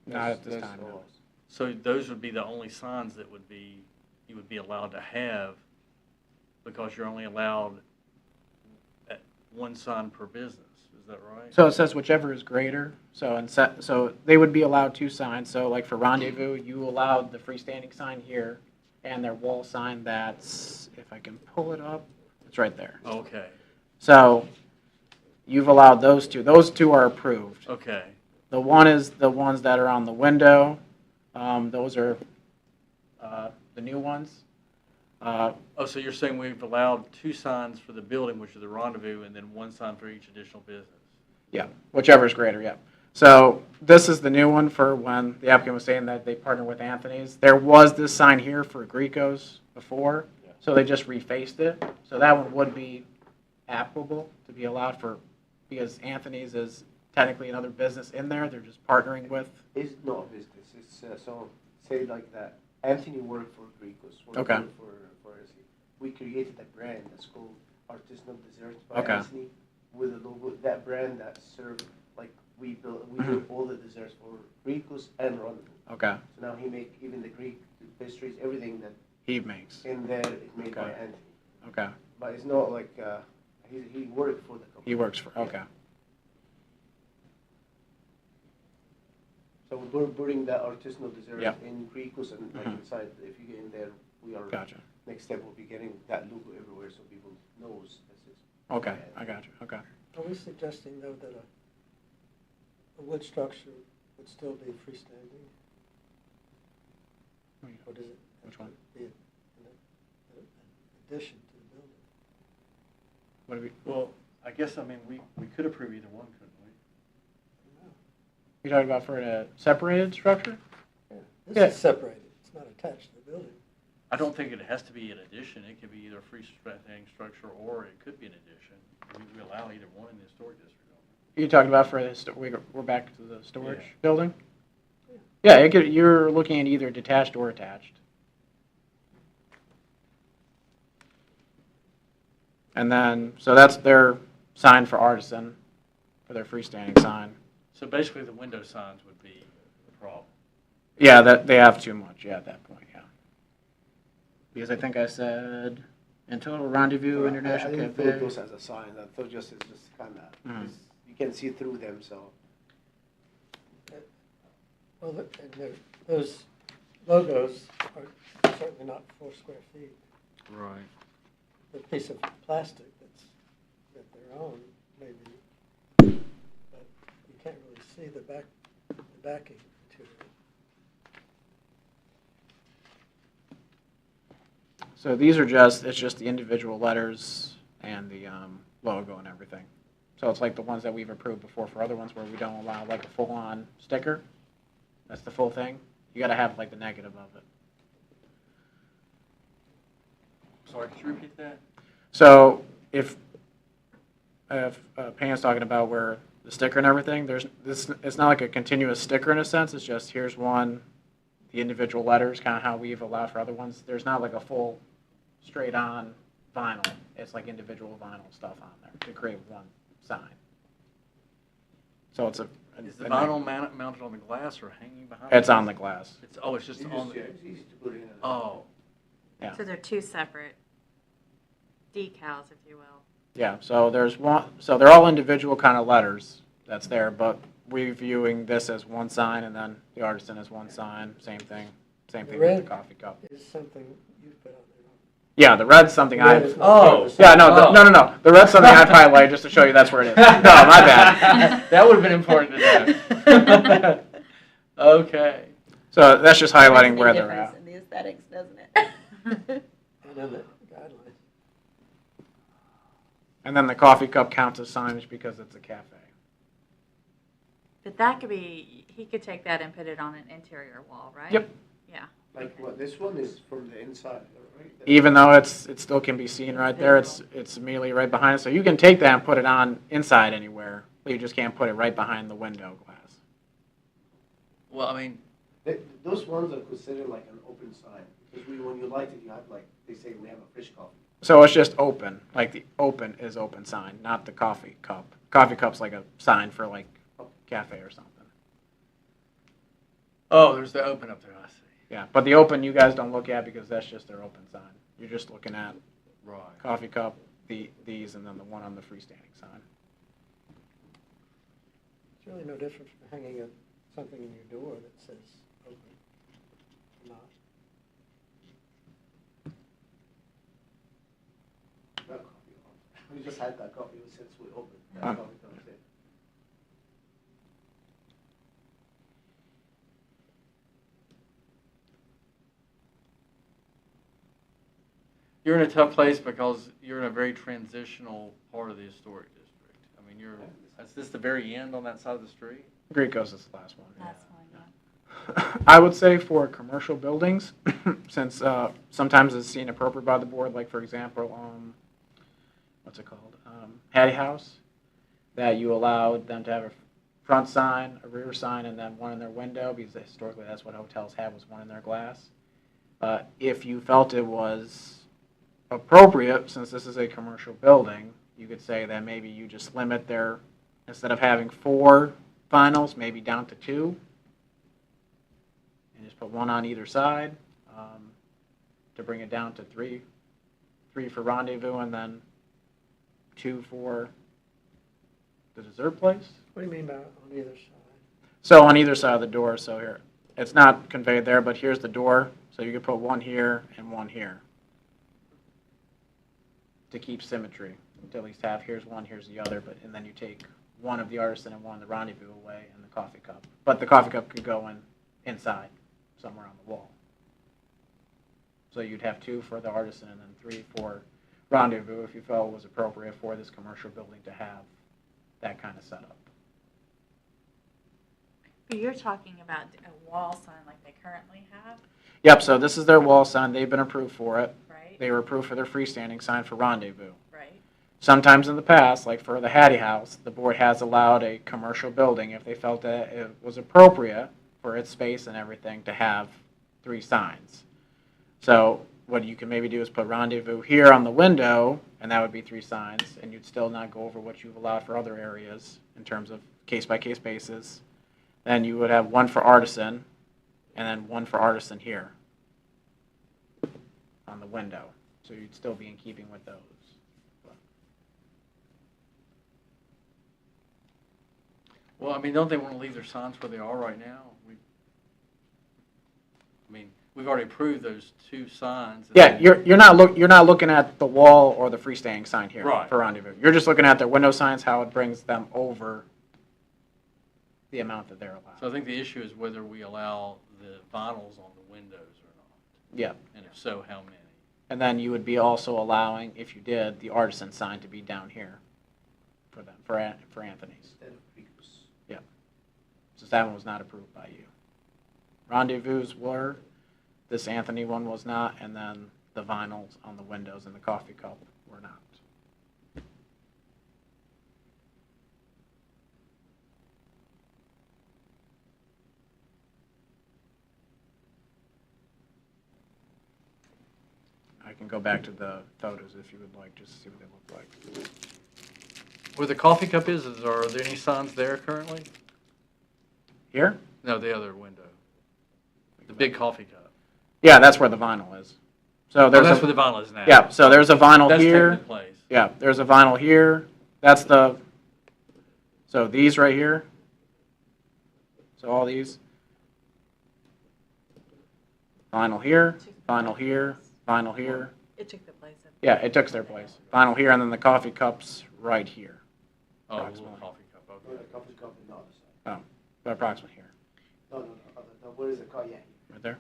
Not at this That's time, no. all. So those would be the only signs that you would be allowed to have, because you're only allowed 1 sign per business, is that right? So it says whichever is greater. So they would be allowed 2 signs. So like for Rendezvous, you allowed the freestanding sign here and their wall sign that's, if I can pull it up, it's right there. Okay, So you've allowed those 2. Those 2 are approved. okay. The one is the ones that are on the window. Those are the new ones. Oh, so you're saying we've allowed 2 signs for the building, which are the Rendezvous, and then 1 sign for each additional business? Yeah, whichever is greater, yeah. So this is the new one for when the applicant was saying that they partnered with Anthony's. There was this sign here for Gricos before, so they just refaced it. So that one would be applicable to be allowed because Anthony's is technically another business in there. They're just partnering with. It's not a business. It's so say like that. Anthony worked for Gricos. Okay. For we created a brand that's called Artisanal Desserts by Okay. Anthony with a logo. That brand that served like we do all the desserts for Gricos and Ronald. Okay. So now he make even the Greek pastries, everything that He makes. in there is made by Okay. Anthony. Okay. But it's not like he worked for the company. He works for, okay. So we're putting the artisanal dessert Yeah. in Gricos and like Mhm. inside. If you get in there, we are. Gotcha. Next step will be getting that logo everywhere so people knows this is. Okay, I got you, okay. Are we suggesting, though, that a wood structure would still be freestanding? Or does it? Which one? Be an addition to the building? What do we, Well, I guess, I mean, we could approve either one, couldn't we? you talking about for a separated structure? Yeah. Yeah. This is separated, it's not attached to the building. I don't think it has to be an addition. It could be either a freestanding structure or it could be an addition. We allow either one in the historic district. You talking about for the, we're back to the storage Yeah. building? Yeah, it could, you're looking at either detached or attached. And then, so that's their sign for artisan, for their freestanding sign. So basically, the window signs would be the problem. Yeah, that, they have too much, yeah, at that point, yeah. Because I think I said, in total, Rendezvous International I didn't Cafe. thought those as a sign. I thought just it's just kind of Mhm. you can see through them. So Well, those logos are certainly not 4 square feet. Right. The piece of plastic that they're on, maybe, but you can't really see the backing material. So these are just, it's just the individual letters and the logo and everything. So it's like the ones that we've approved before for other ones where we don't allow like a full-on sticker. That's the full thing. You gotta have like the negative of it. Sorry, could you repeat that? So if Pam's talking about where the sticker and everything, there's this, it's not like a continuous sticker in a sense, it's just here's one, the individual letters, kind of how we've allowed for other ones. There's not like a full straight on vinyl. It's like individual vinyl stuff on there to create one sign. So it's Is the vinyl mounted on the glass or hanging behind? It's on the glass. It's just on the. it's easy to put in. Oh, Yeah. So they're two separate decals, if you will. Yeah, so there's one, so they're all individual kind of letters that's there, but we're viewing this as one sign and then the artisan as one sign, same thing with the Red. coffee cup. Is something you put on there. Yeah, the red's something Red I've, is not part of the yeah, sign. no, the red's something I've highlighted just to show you that's where it is. No, my bad. that would have been important to know. Okay. So that's just highlighting Makes a big where they're difference at. in the aesthetics, doesn't it? And then the guidelines. And then the coffee cup counts as signage because it's a cafe. But that could be, he could take that and put it on an interior wall, right? Yep. Yeah. Like what? This one is from the inside, right? Even though it still can be seen right there, it's immediately right behind it. So you can take that and put it on inside anywhere, but you just can't put it right behind the window glass. Well, I mean, Those ones are considered like an open sign because when you light it, you have like they say we have a fish coffee. So it's just open, like the open is open sign, not the coffee cup. Coffee cup's like a sign for like cafe or something. oh, there's the open up there. I see. Yeah, but the open you guys don't look at because that's just their open sign. You're just looking at Right. coffee cup, these, and then the one on the freestanding sign. It's really no different from hanging something in your door that says open. Not. Not coffee. We just had that coffee since we opened. That Ah. coffee comes in. You're in a tough place because you're in a very transitional part of the historic district. I mean, is this the very end on that side of the street? Gricos is the last one. That's one, yeah. I would say for commercial buildings, since sometimes it's seen appropriate by the board, like for example, what's it called? Hattie House, that you allowed them to have a front sign, a rear sign, and then one in their window, because historically that's what hotels had, was one in their glass. If you felt it was appropriate, since this is a commercial building, you could say that maybe you just limit their, instead of having 4 vinyls, maybe down to 2. And just put 1 on either side, to bring it down to 3. 3 for Rendezvous, and then 2 for the dessert place. What do you mean by on either side? So on either side of the door, so here, it's not conveyed there, but here's the door, so you could put 1 here and 1 here to keep symmetry. To at least have, here's 1, here's the other, but, and then you take 1 of the Artisan and 1 of the Rendezvous away, and the coffee cup. But the coffee cup could go inside, somewhere on the wall. So you'd have 2 for the Artisan and then 3 for Rendezvous if you felt it was appropriate for this commercial building to have that kind of setup. But you're talking about a wall sign like they currently have, Yep, so this is their wall sign. They've been approved for it. right? They were approved for their freestanding sign for Rendezvous. Right. Sometimes in the past, like for the Hattie House, the board has allowed a commercial building, if they felt that it was appropriate for its space and everything, to have 3 signs. So what you can maybe do is put Rendezvous here on the window, and that would be 3 signs, and you'd still not go over what you've allowed for other areas in terms of case-by-case basis. Then you would have 1 for Artisan, and then 1 for Artisan here on the window. So you'd still be in keeping with those. Well, I mean, don't they want to leave their signs where they are right now? We've already approved those 2 signs. Yeah, you're not looking at the wall or the freestanding sign here Right. for Rendezvous. You're just looking at their window signs, how it brings them over the amount that they're allowed. So I think the issue is whether we allow the vinyls on the windows or not. Yeah. And if so, how many? And then you would be also allowing, if you did, the Artisan sign to be down here for them, for Anthony's. Yeah. Since that one was not approved by you. Rendezvous were, this Anthony one was not, and then the vinyls on the windows and the coffee cup were not. I can go back to the photos if you would like, just to see what they look like. Where the coffee cup is, are there any signs there currently? Here? No, the other window. The big coffee cup. Yeah, that's where the vinyl is. So Oh, there's that's a, where the vinyl is now. yeah, so there's a vinyl That's here. taking place. Yeah, there's a vinyl here. That's the, so these right here. So all these. Vinyl here, vinyl here, vinyl here. It took the place of. Yeah, it took their place. Vinyl here, and then the coffee cups right here. Oh, a little Approximately. coffee cup, Or okay. the coffee cup on the other side. But approximately here, No, what is it called? Yeah. right there.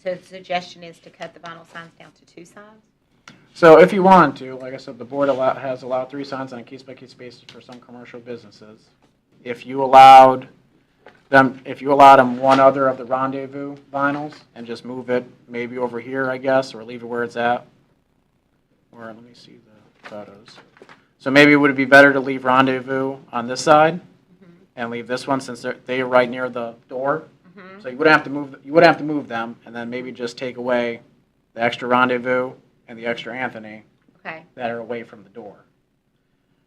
So the suggestion is to cut the vinyl signs down to 2 signs? So if you want to, like I said, the board has allowed 3 signs on a case-by-case basis for some commercial businesses. If you allowed them 1 other of the Rendezvous vinyls and just move it maybe over here, I guess, or leave it where it's at. Or let me see the photos. So maybe would it be better to leave Rendezvous on this side and leave this one since they are right near the door? So you wouldn't have to move them, and then maybe just take away the extra Rendezvous and the extra Anthony Okay. that are away from the door.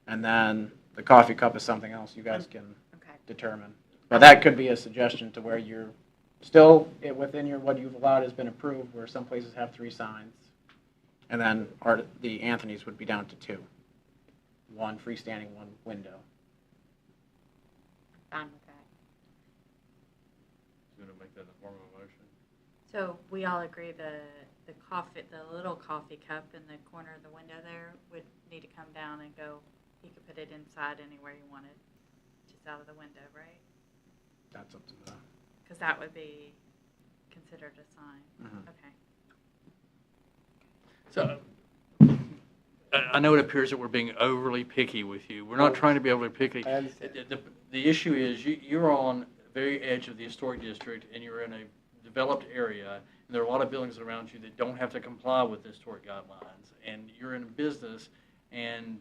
And then the coffee cup is something else you guys can Okay. determine. But that could be a suggestion to where you're still within what you've allowed has been approved, where some places have 3 signs. And then the Anthony's would be down to 2. 1 freestanding, 1 window. Fine with that. You want to make that in the form of a motion? So we all agree the little coffee cup in the corner of the window there would need to come down and go, he could put it inside anywhere he wanted, just out of the window, right? That's up to the, Because that would be considered a sign. Mhm. Okay. So, I know it appears that we're being overly picky with you. We're not trying to be overly picky. I understand. The issue is you're on the very edge of the historic district, and you're in a developed area, and there are a lot of buildings around you that don't have to comply with the historic guidelines, and you're in a business, and,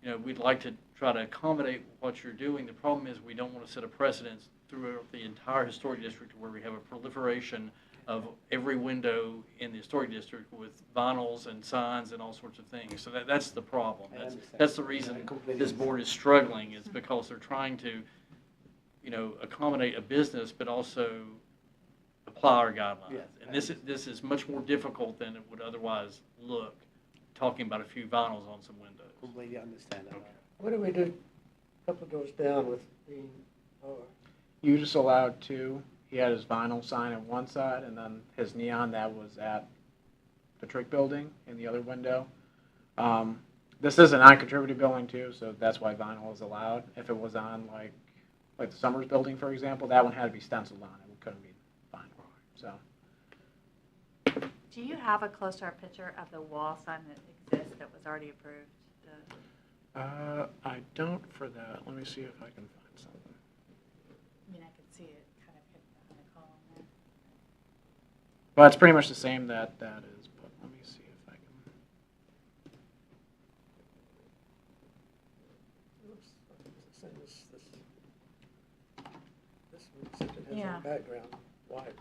you know, we'd like to try to accommodate what you're doing. The problem is we don't want to set a precedence throughout the entire historic district where we have a proliferation of every window in the historic district with vinyls and signs and all sorts of things. So that's the problem. I understand. That's the reason I completely this board is struggling, is because they're trying to, you know, accommodate a business, but also apply our guidelines. Yes, And this is much more difficult than it would otherwise look, talking about a few vinyls on some windows. Completely understand that. Okay. What do we do a couple of doors down with the lower? You just allowed two. He had his vinyl sign on one side, and then his neon that was at the Trick Building in the other window. This is a non-contributing building too, so that's why vinyl is allowed. If it was on like the Summers Building, for example, that one had to be stenciled on. It couldn't be vinyl. So Do you have a close-up picture of the wall sign that exists that was already approved? I don't for that. Let me see if I can find something. I mean, I could see it kind of hidden behind a column there. Well, it's pretty much the same that is, but let me see if I can. Oops, it's the same as this one, except it has Yeah. a background white.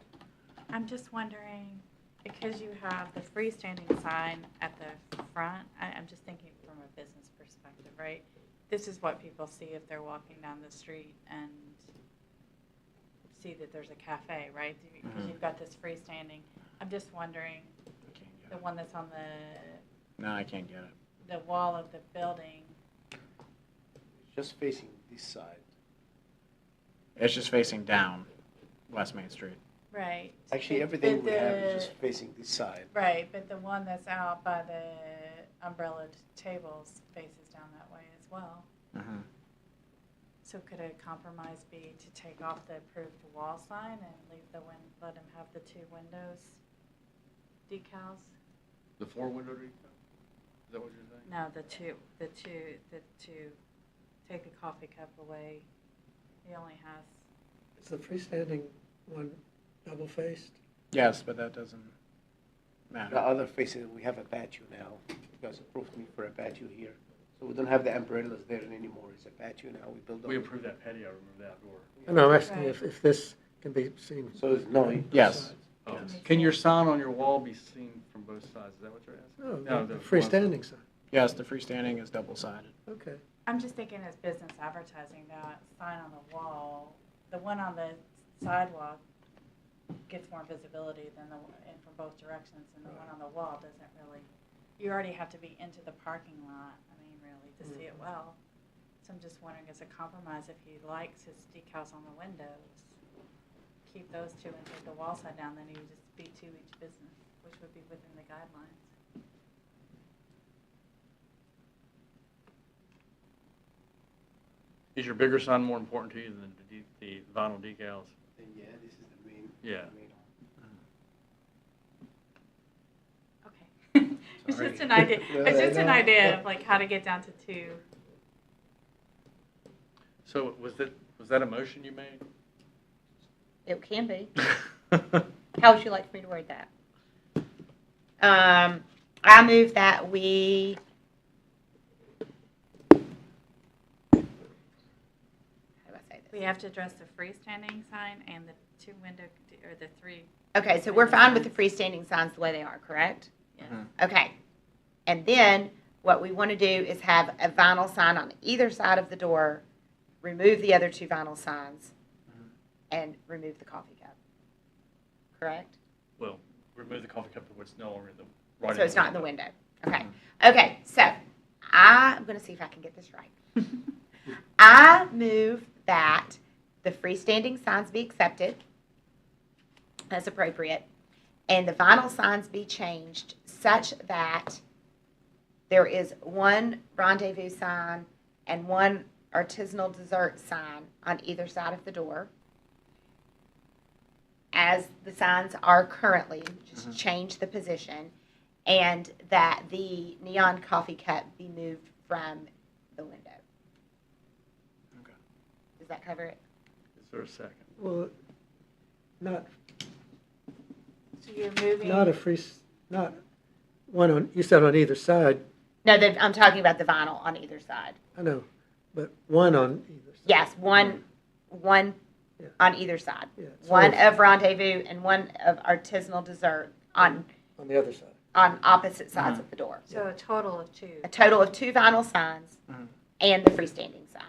I'm just wondering, because you have the freestanding sign at the front, I'm just thinking from a business perspective, right? This is what people see if they're walking down the street and see that there's a cafe, right? Because you've got this freestanding. I'm just wondering, I can't get the it. one that's on the No, I can't get it. wall of the building, Just facing this side. It's just facing down West Main Street. right? Actually, But everything we have is the- just facing this side. Right, but the one that's out by the umbrella tables faces down that way as well. Mm-hmm. So could a compromise be to take off the approved wall sign and leave let him have the two windows decals? The four-window decal? Is that what you're saying? No, the two, take the coffee cup away. He only has, Is the freestanding one double-faced? Yes, but that doesn't The matter. other facing, we have a patio now. You guys approved me for a patio here. So we don't have the umbrellas there anymore. It's a patio now. We built. We approved that patio, remember that door. I know, I'm asking Right. if this can be seen. So it's no. Yes. Oh. Yes. Can your sign on your wall be seen from both sides? Is that what you're asking? No, No, the the freestanding sign, Yes, the freestanding is double-sided. okay. I'm just thinking as business advertising, that sign on the wall, the one on the sidewalk gets more visibility than and from both directions, and the one on the wall doesn't really, you already have to be into the parking lot, I mean, really, to see it well. So I'm just wondering, as a compromise, if he likes his decals on the windows, keep those two and take the wall side down, then he would just be to each business, which would be within the guidelines. Is your bigger sign more important to you than the vinyl decals? Then yeah, this is the main. Yeah. main- Okay. It's Sorry. just an idea, No, it's just I an know. idea of like how to get down to two. So was that a motion you made? It can be. How would you like for me to word that? I move that we. How do I say this? We have to address the freestanding sign and the two window, or the three, Okay, so we're fine with the freestanding signs the way they are, correct? yes. Okay. And then what we want to do is have a vinyl sign on either side of the door, remove the other two vinyl signs, and remove the coffee cup. Correct? Well, remove the coffee cup to what's no longer in the right. So it's not in the window. Okay. Okay, so I'm going to see if I can get this right. I move that the freestanding signs be accepted as appropriate, and the vinyl signs be changed such that there is one rendezvous sign and one artisanal dessert sign on either side of the door, as the signs are currently, just change the position, and that the neon coffee cup be moved from the window. Okay. Does that cover it? Is there a second? Well, not So you're moving. Not a not one on, you said on either side, No, I'm talking about the vinyl on either side. I know, but one on either side. Yes, one Yeah. on either side. Yeah, so One it's of Rendezvous and one of Artisanal Dessert on on the other side. opposite sides of the door. So a total of 2. A total of 2 vinyl signs Mhm. and the freestanding sign.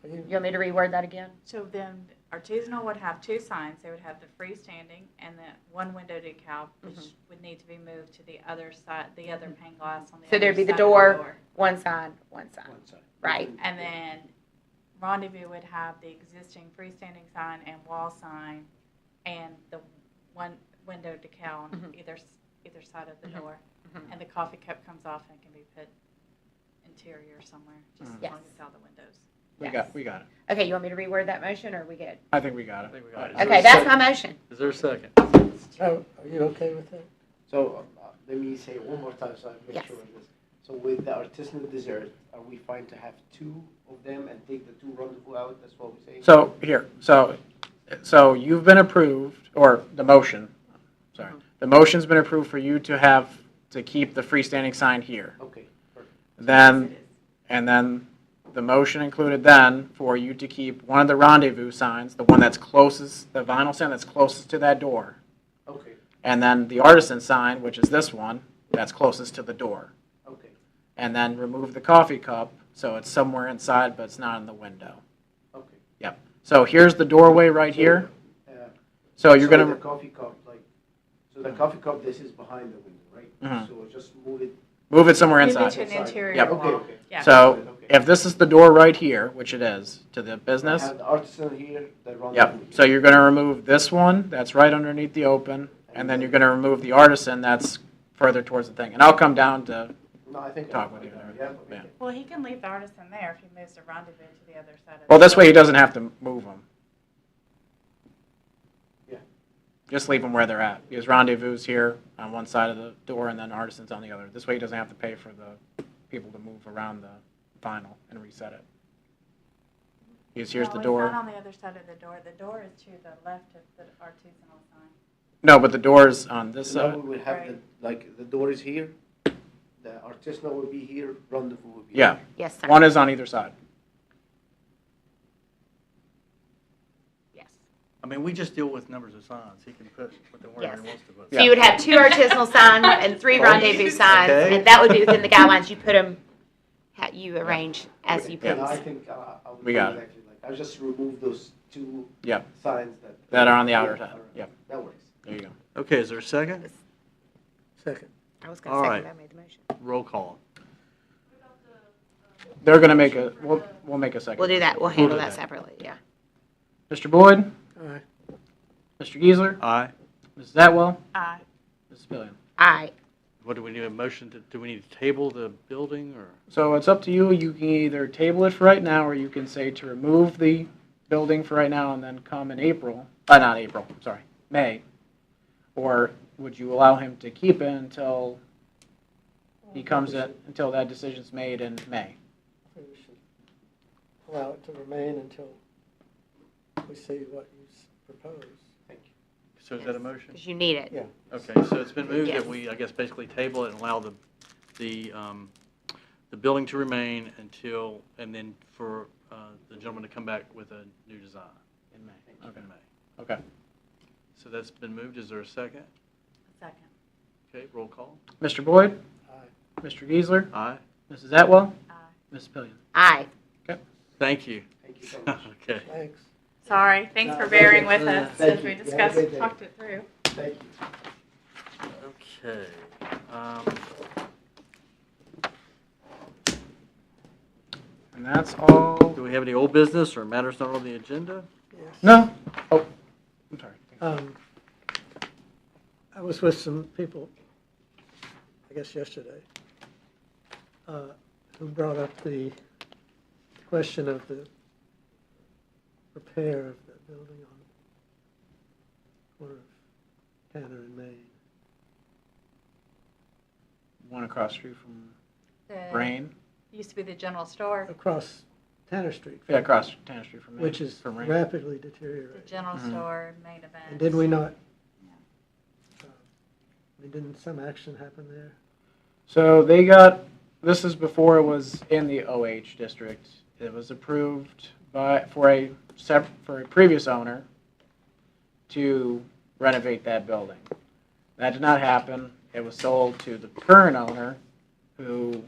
Are you- You want me to reword that again? So then Artisanal would have 2 signs. They would have the freestanding and the one window decal, which would need to be moved to the other side, the other pane glass on the So other there'd be the side of door, one sign, one sign. One side. Right. And then Rendezvous would have the existing freestanding sign and wall sign and the one window decal on Mhm. either side of the Mhm. door. Mhm. And the coffee cup comes off and can be put interior somewhere, just as Yes. long as it's out the windows. We got it. Okay, you want me to reword that motion, or are we good? I think we got I it. think we got it. Okay, that's my motion. Is there a second? Oh, are you okay with that? So, let me say it one more time so I make Yes. sure of this. So with the artisanal dessert, are we fine to have 2 of them and take the 2 Rendezvous out? That's what we're saying? So, here, so you've been approved, or the motion, sorry. The motion's been approved for you to keep the freestanding sign here. Okay, perfect. Then, and then the motion included then for you to keep one of the Rendezvous signs, the one that's closest, the vinyl sign that's closest to that door. Okay, And then the artisan sign, which is this one, that's closest to the door. okay. And then remove the coffee cup, so it's somewhere inside, but it's not in the window. Okay. Yep. So here's the doorway right here. So you're The gonna, coffee cup, so the coffee cup, this is behind the window, right? Mhm. So just move it. move it somewhere Move it inside. to an interior Yep. wall. Okay, okay. Yeah. So Okay. if this is the door right here, which it is, to the I business, have the artisan here, the Rendezvous. yep. So you're gonna remove this one, that's right underneath the open, and then you're gonna remove the artisan that's further towards the thing. And I'll come down to, No, I think. talk with you Yeah, there. okay. Yeah. Well, he can leave the artisan there if he moves the Rendezvous to the other side of the well, this way he door. doesn't have to move them. Yeah. Just leave them where they're at, because Rendezvous here on one side of the door and then artisans on the other. This way he doesn't have to pay for the people to move around the vinyl and reset it. Because here's the No, door. it's not on the other side of the door. The door is to the left of the artisanal sign. No, but the door's on this So now side. we will have Right. the door is here, the artisanal will be here, Rendezvous will be. Yeah, Yes, sir. one is on either side. Yes. I mean, we just deal with numbers of signs. He can put them wherever he Yes. wants to put. So you would have 2 artisanal signs and 3 Rendezvous signs, Okay. and that would be within the guidelines. You put them, you arrange as you And I please. think, I would We do got it. exactly like, I'll just remove those 2 Yep. signs That are on the outer Yeah, side. all right. Yep. That works. There you go. Okay, is there a second? Second. I was All going to right. second, I made the motion. Roll call. They're gonna make we'll make a second. We'll do that, we'll do handle that separately, yeah. Mr. Boyd, Aye. Mr. Geisler, Aye. Mrs. Atwell, Aye. Mrs. Billion. Aye. What do we need, a motion to, do we need to table the building, or? So it's up to you. You can either table it for right now, or you can say to remove the building for right now and then come in April, not April, sorry, May. Or would you allow him to keep it until he comes in, until that decision's made in May? I think we should allow it to remain until we see what you propose. Thank you. So is that a motion? Because you need it. Yeah. Okay, so it's been moved Yes. that we, I guess, basically table it and allow the building to remain until, and then for the gentleman to come back with a new design In May. Okay. in May. Okay. So that's been moved. Is there a second? Second. Okay, roll call. Mr. Boyd, Aye. Mr. Geisler, Aye. Mrs. Atwell, Aye. Mrs. Billion. Aye. Thank you. Thank you so much. Okay. Thanks. Sorry, thanks for No, bearing thank with you. us Thank as you. we You have a discussed, great day. talked it through. Thank you. Okay. And that's all. Do we have any old business or matters not on the agenda? Yes. No. Oh, I'm sorry. I was with some people, I guess yesterday, who brought up the question of the repair of the building on the corner of Tanner and Main. One across the street from The- Brain. Used to be the general store. Across Tanner Street. Yeah, across Tanner Street from me. Which is from Ring. rapidly The deteriorating. general Mhm. store, main event. And did we not, Yeah. didn't some action happen there? So they got, this is before it was in the OH district. It was approved for a previous owner to renovate that building. That did not happen. It was sold to the current owner, who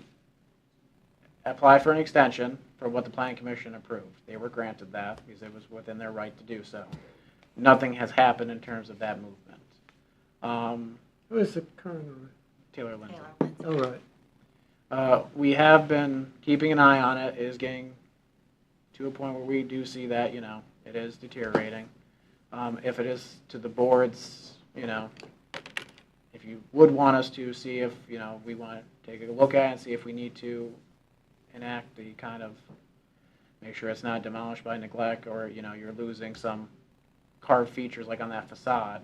applied for an extension for what the planning commission approved. They were granted that because it was within their right to do so. Nothing has happened in terms of that movement. Who is the current owner? Taylor Lindsay. Oh, right. We have been keeping an eye on it. It is getting to a point where we do see that, it is deteriorating. If it is to the board's, if you would want us to see if, we want to take a look at it and see if we need to enact the kind of, make sure it's not demolished by neglect, or, you're losing some carved features like on that facade,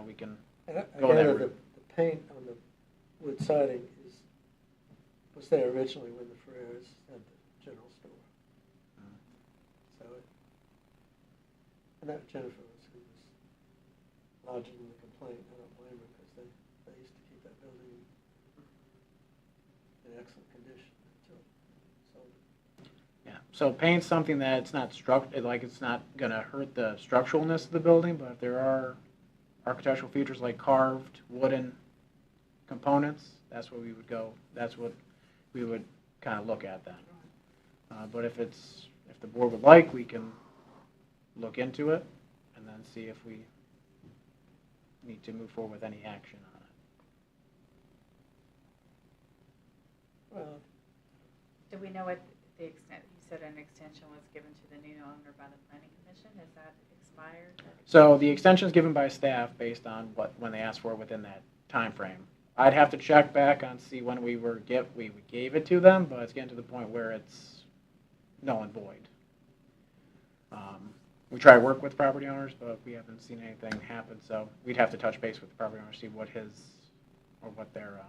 we can And I go that gather route. the paint on the wood siding was there originally when the Ferrers had the general store. So, and that Jennifer was who was lodging the complaint. I don't blame her, because they used to keep that building in excellent condition until sold it. Yeah, so paint's something that it's not it's not gonna hurt the structuralness of the building, but if there are architectural features like carved wooden components, that's where we would go, that's what we would kind of look at then. But if the board would like, we can look into it and then see if we need to move forward with any action on it. Well, Do we know what the extent, you said an extension was given to the new owner by the planning commission? Is that expired? So the extension is given by staff based on when they asked for it within that time frame. I'd have to check back on see when we gave it to them, but it's getting to the point where it's null and void. We try to work with property owners, but we haven't seen anything happen. So we'd have to touch base with the property owner, see what their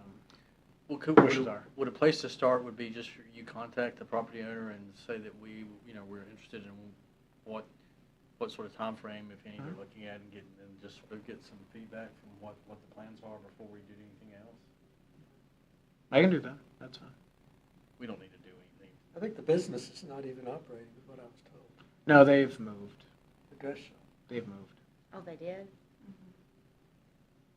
Well, wishes are. would a place to start would be just you contact the property owner and say that we're interested in what sort of time frame, if any, they're looking at, and just get some feedback from what the plans are before we do anything else. I can do that. That's fine. We don't need to do anything. I think the business is not even operating, is what I was told. No, they've moved. The dress shop. They've moved. Oh, they did?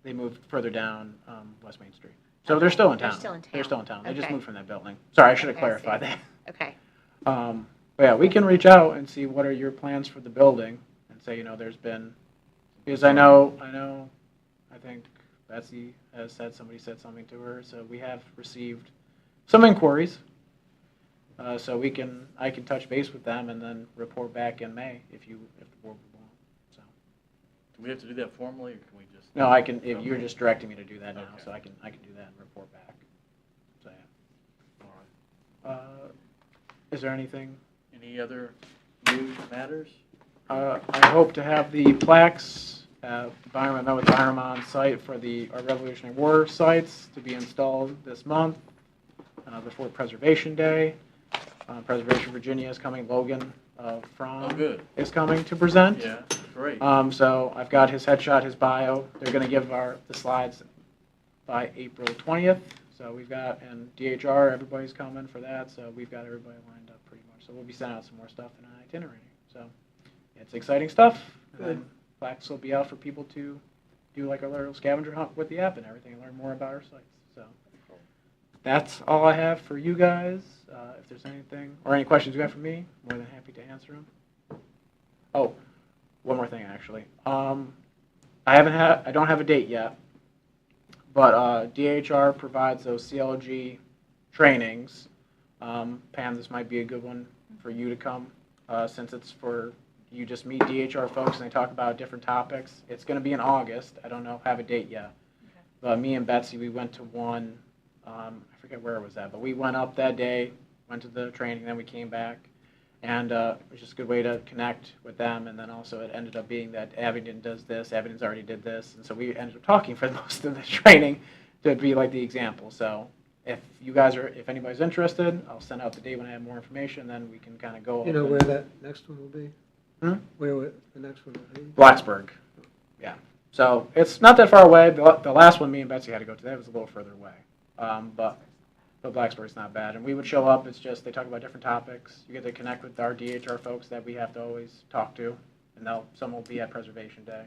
They moved further down West Main Street. So they're still in They're town. still in They're town. still in town. They just Okay. moved from that building. Sorry, I should have Okay, I see. clarified that. Okay. But yeah, we can reach out and see what are your plans for the building and say, there's been, because I think Betsy has somebody said something to her, so we have received some inquiries. So I can touch base with them and then report back in May if the board would want. So, Do we have to do that formally, or can we just? no, I can, if you're just directing me to do that now, Okay. so I can do that and report back. So, yeah. All right. Is there anything? Any other news matters? I hope to have the plaques, Byram, I met with Byram on site for our Revolutionary War sites to be installed this month, before Preservation Day. Preservation Virginia is coming, Logan from Oh, good. is coming to present. Yeah, great. So I've got his headshot, his bio. They're going to give the slides by April 20th. So we've got, and DHR, everybody's coming for that. So we've got everybody lined up pretty much. So we'll be sending out some more stuff in an itinerary. So it's exciting stuff. And then plaques will be out for people to do like a little scavenger hunt with the app and everything and learn more about our sites. So that's all I have for you guys. If there's anything or any questions you have for me, more than happy to answer them. Oh, one more thing actually. I don't have a date yet, but DHR provides those CLG trainings. Pam, this might be a good one for you to come, since it's for you just meet DHR folks and they talk about different topics. It's going to be in August. I don't have a date yet. Okay. But me and Betsy, we went to one. I forget where it was at, but we went up that day, went to the training, then we came back, and it was just a good way to connect with them. And then also it ended up being that Abingdon does this, Abingdon's already did this, and so we ended up talking for most of the training to be like the example. So if anybody's interested, I'll send out the date when I have more information, then we can kind of go. You know open- where that next one will be? Hmm? Where the next one will be? Blacksburg. Yeah. So it's not that far away. The last one me and Betsy had to go to, that was a little further away. But Blacksburg's not bad. And we would show up. It's just they talk about different topics. You get to connect with our DHR folks that we have to always talk to. And some will be at Preservation Day.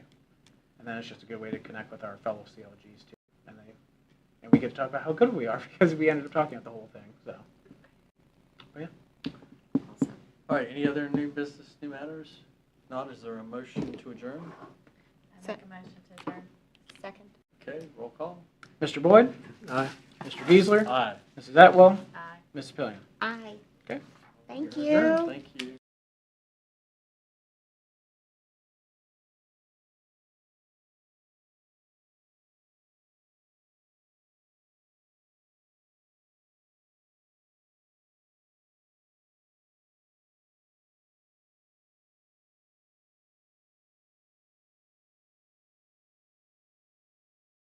And then it's just a good way to connect with our fellow CLGs too. And we get to talk about how good we are because we ended up talking about the whole thing. So, but yeah. Awesome. All right, any other new business, new matters? If not, is there a motion to adjourn? I make a motion to adjourn. Second. Okay, roll call. Mr. Boyd, Aye. Mr. Giesler, Aye. Mrs. Atwell, Aye. Mrs. Pillion. Aye. Okay. Thank You're you. adjourned. Thank you.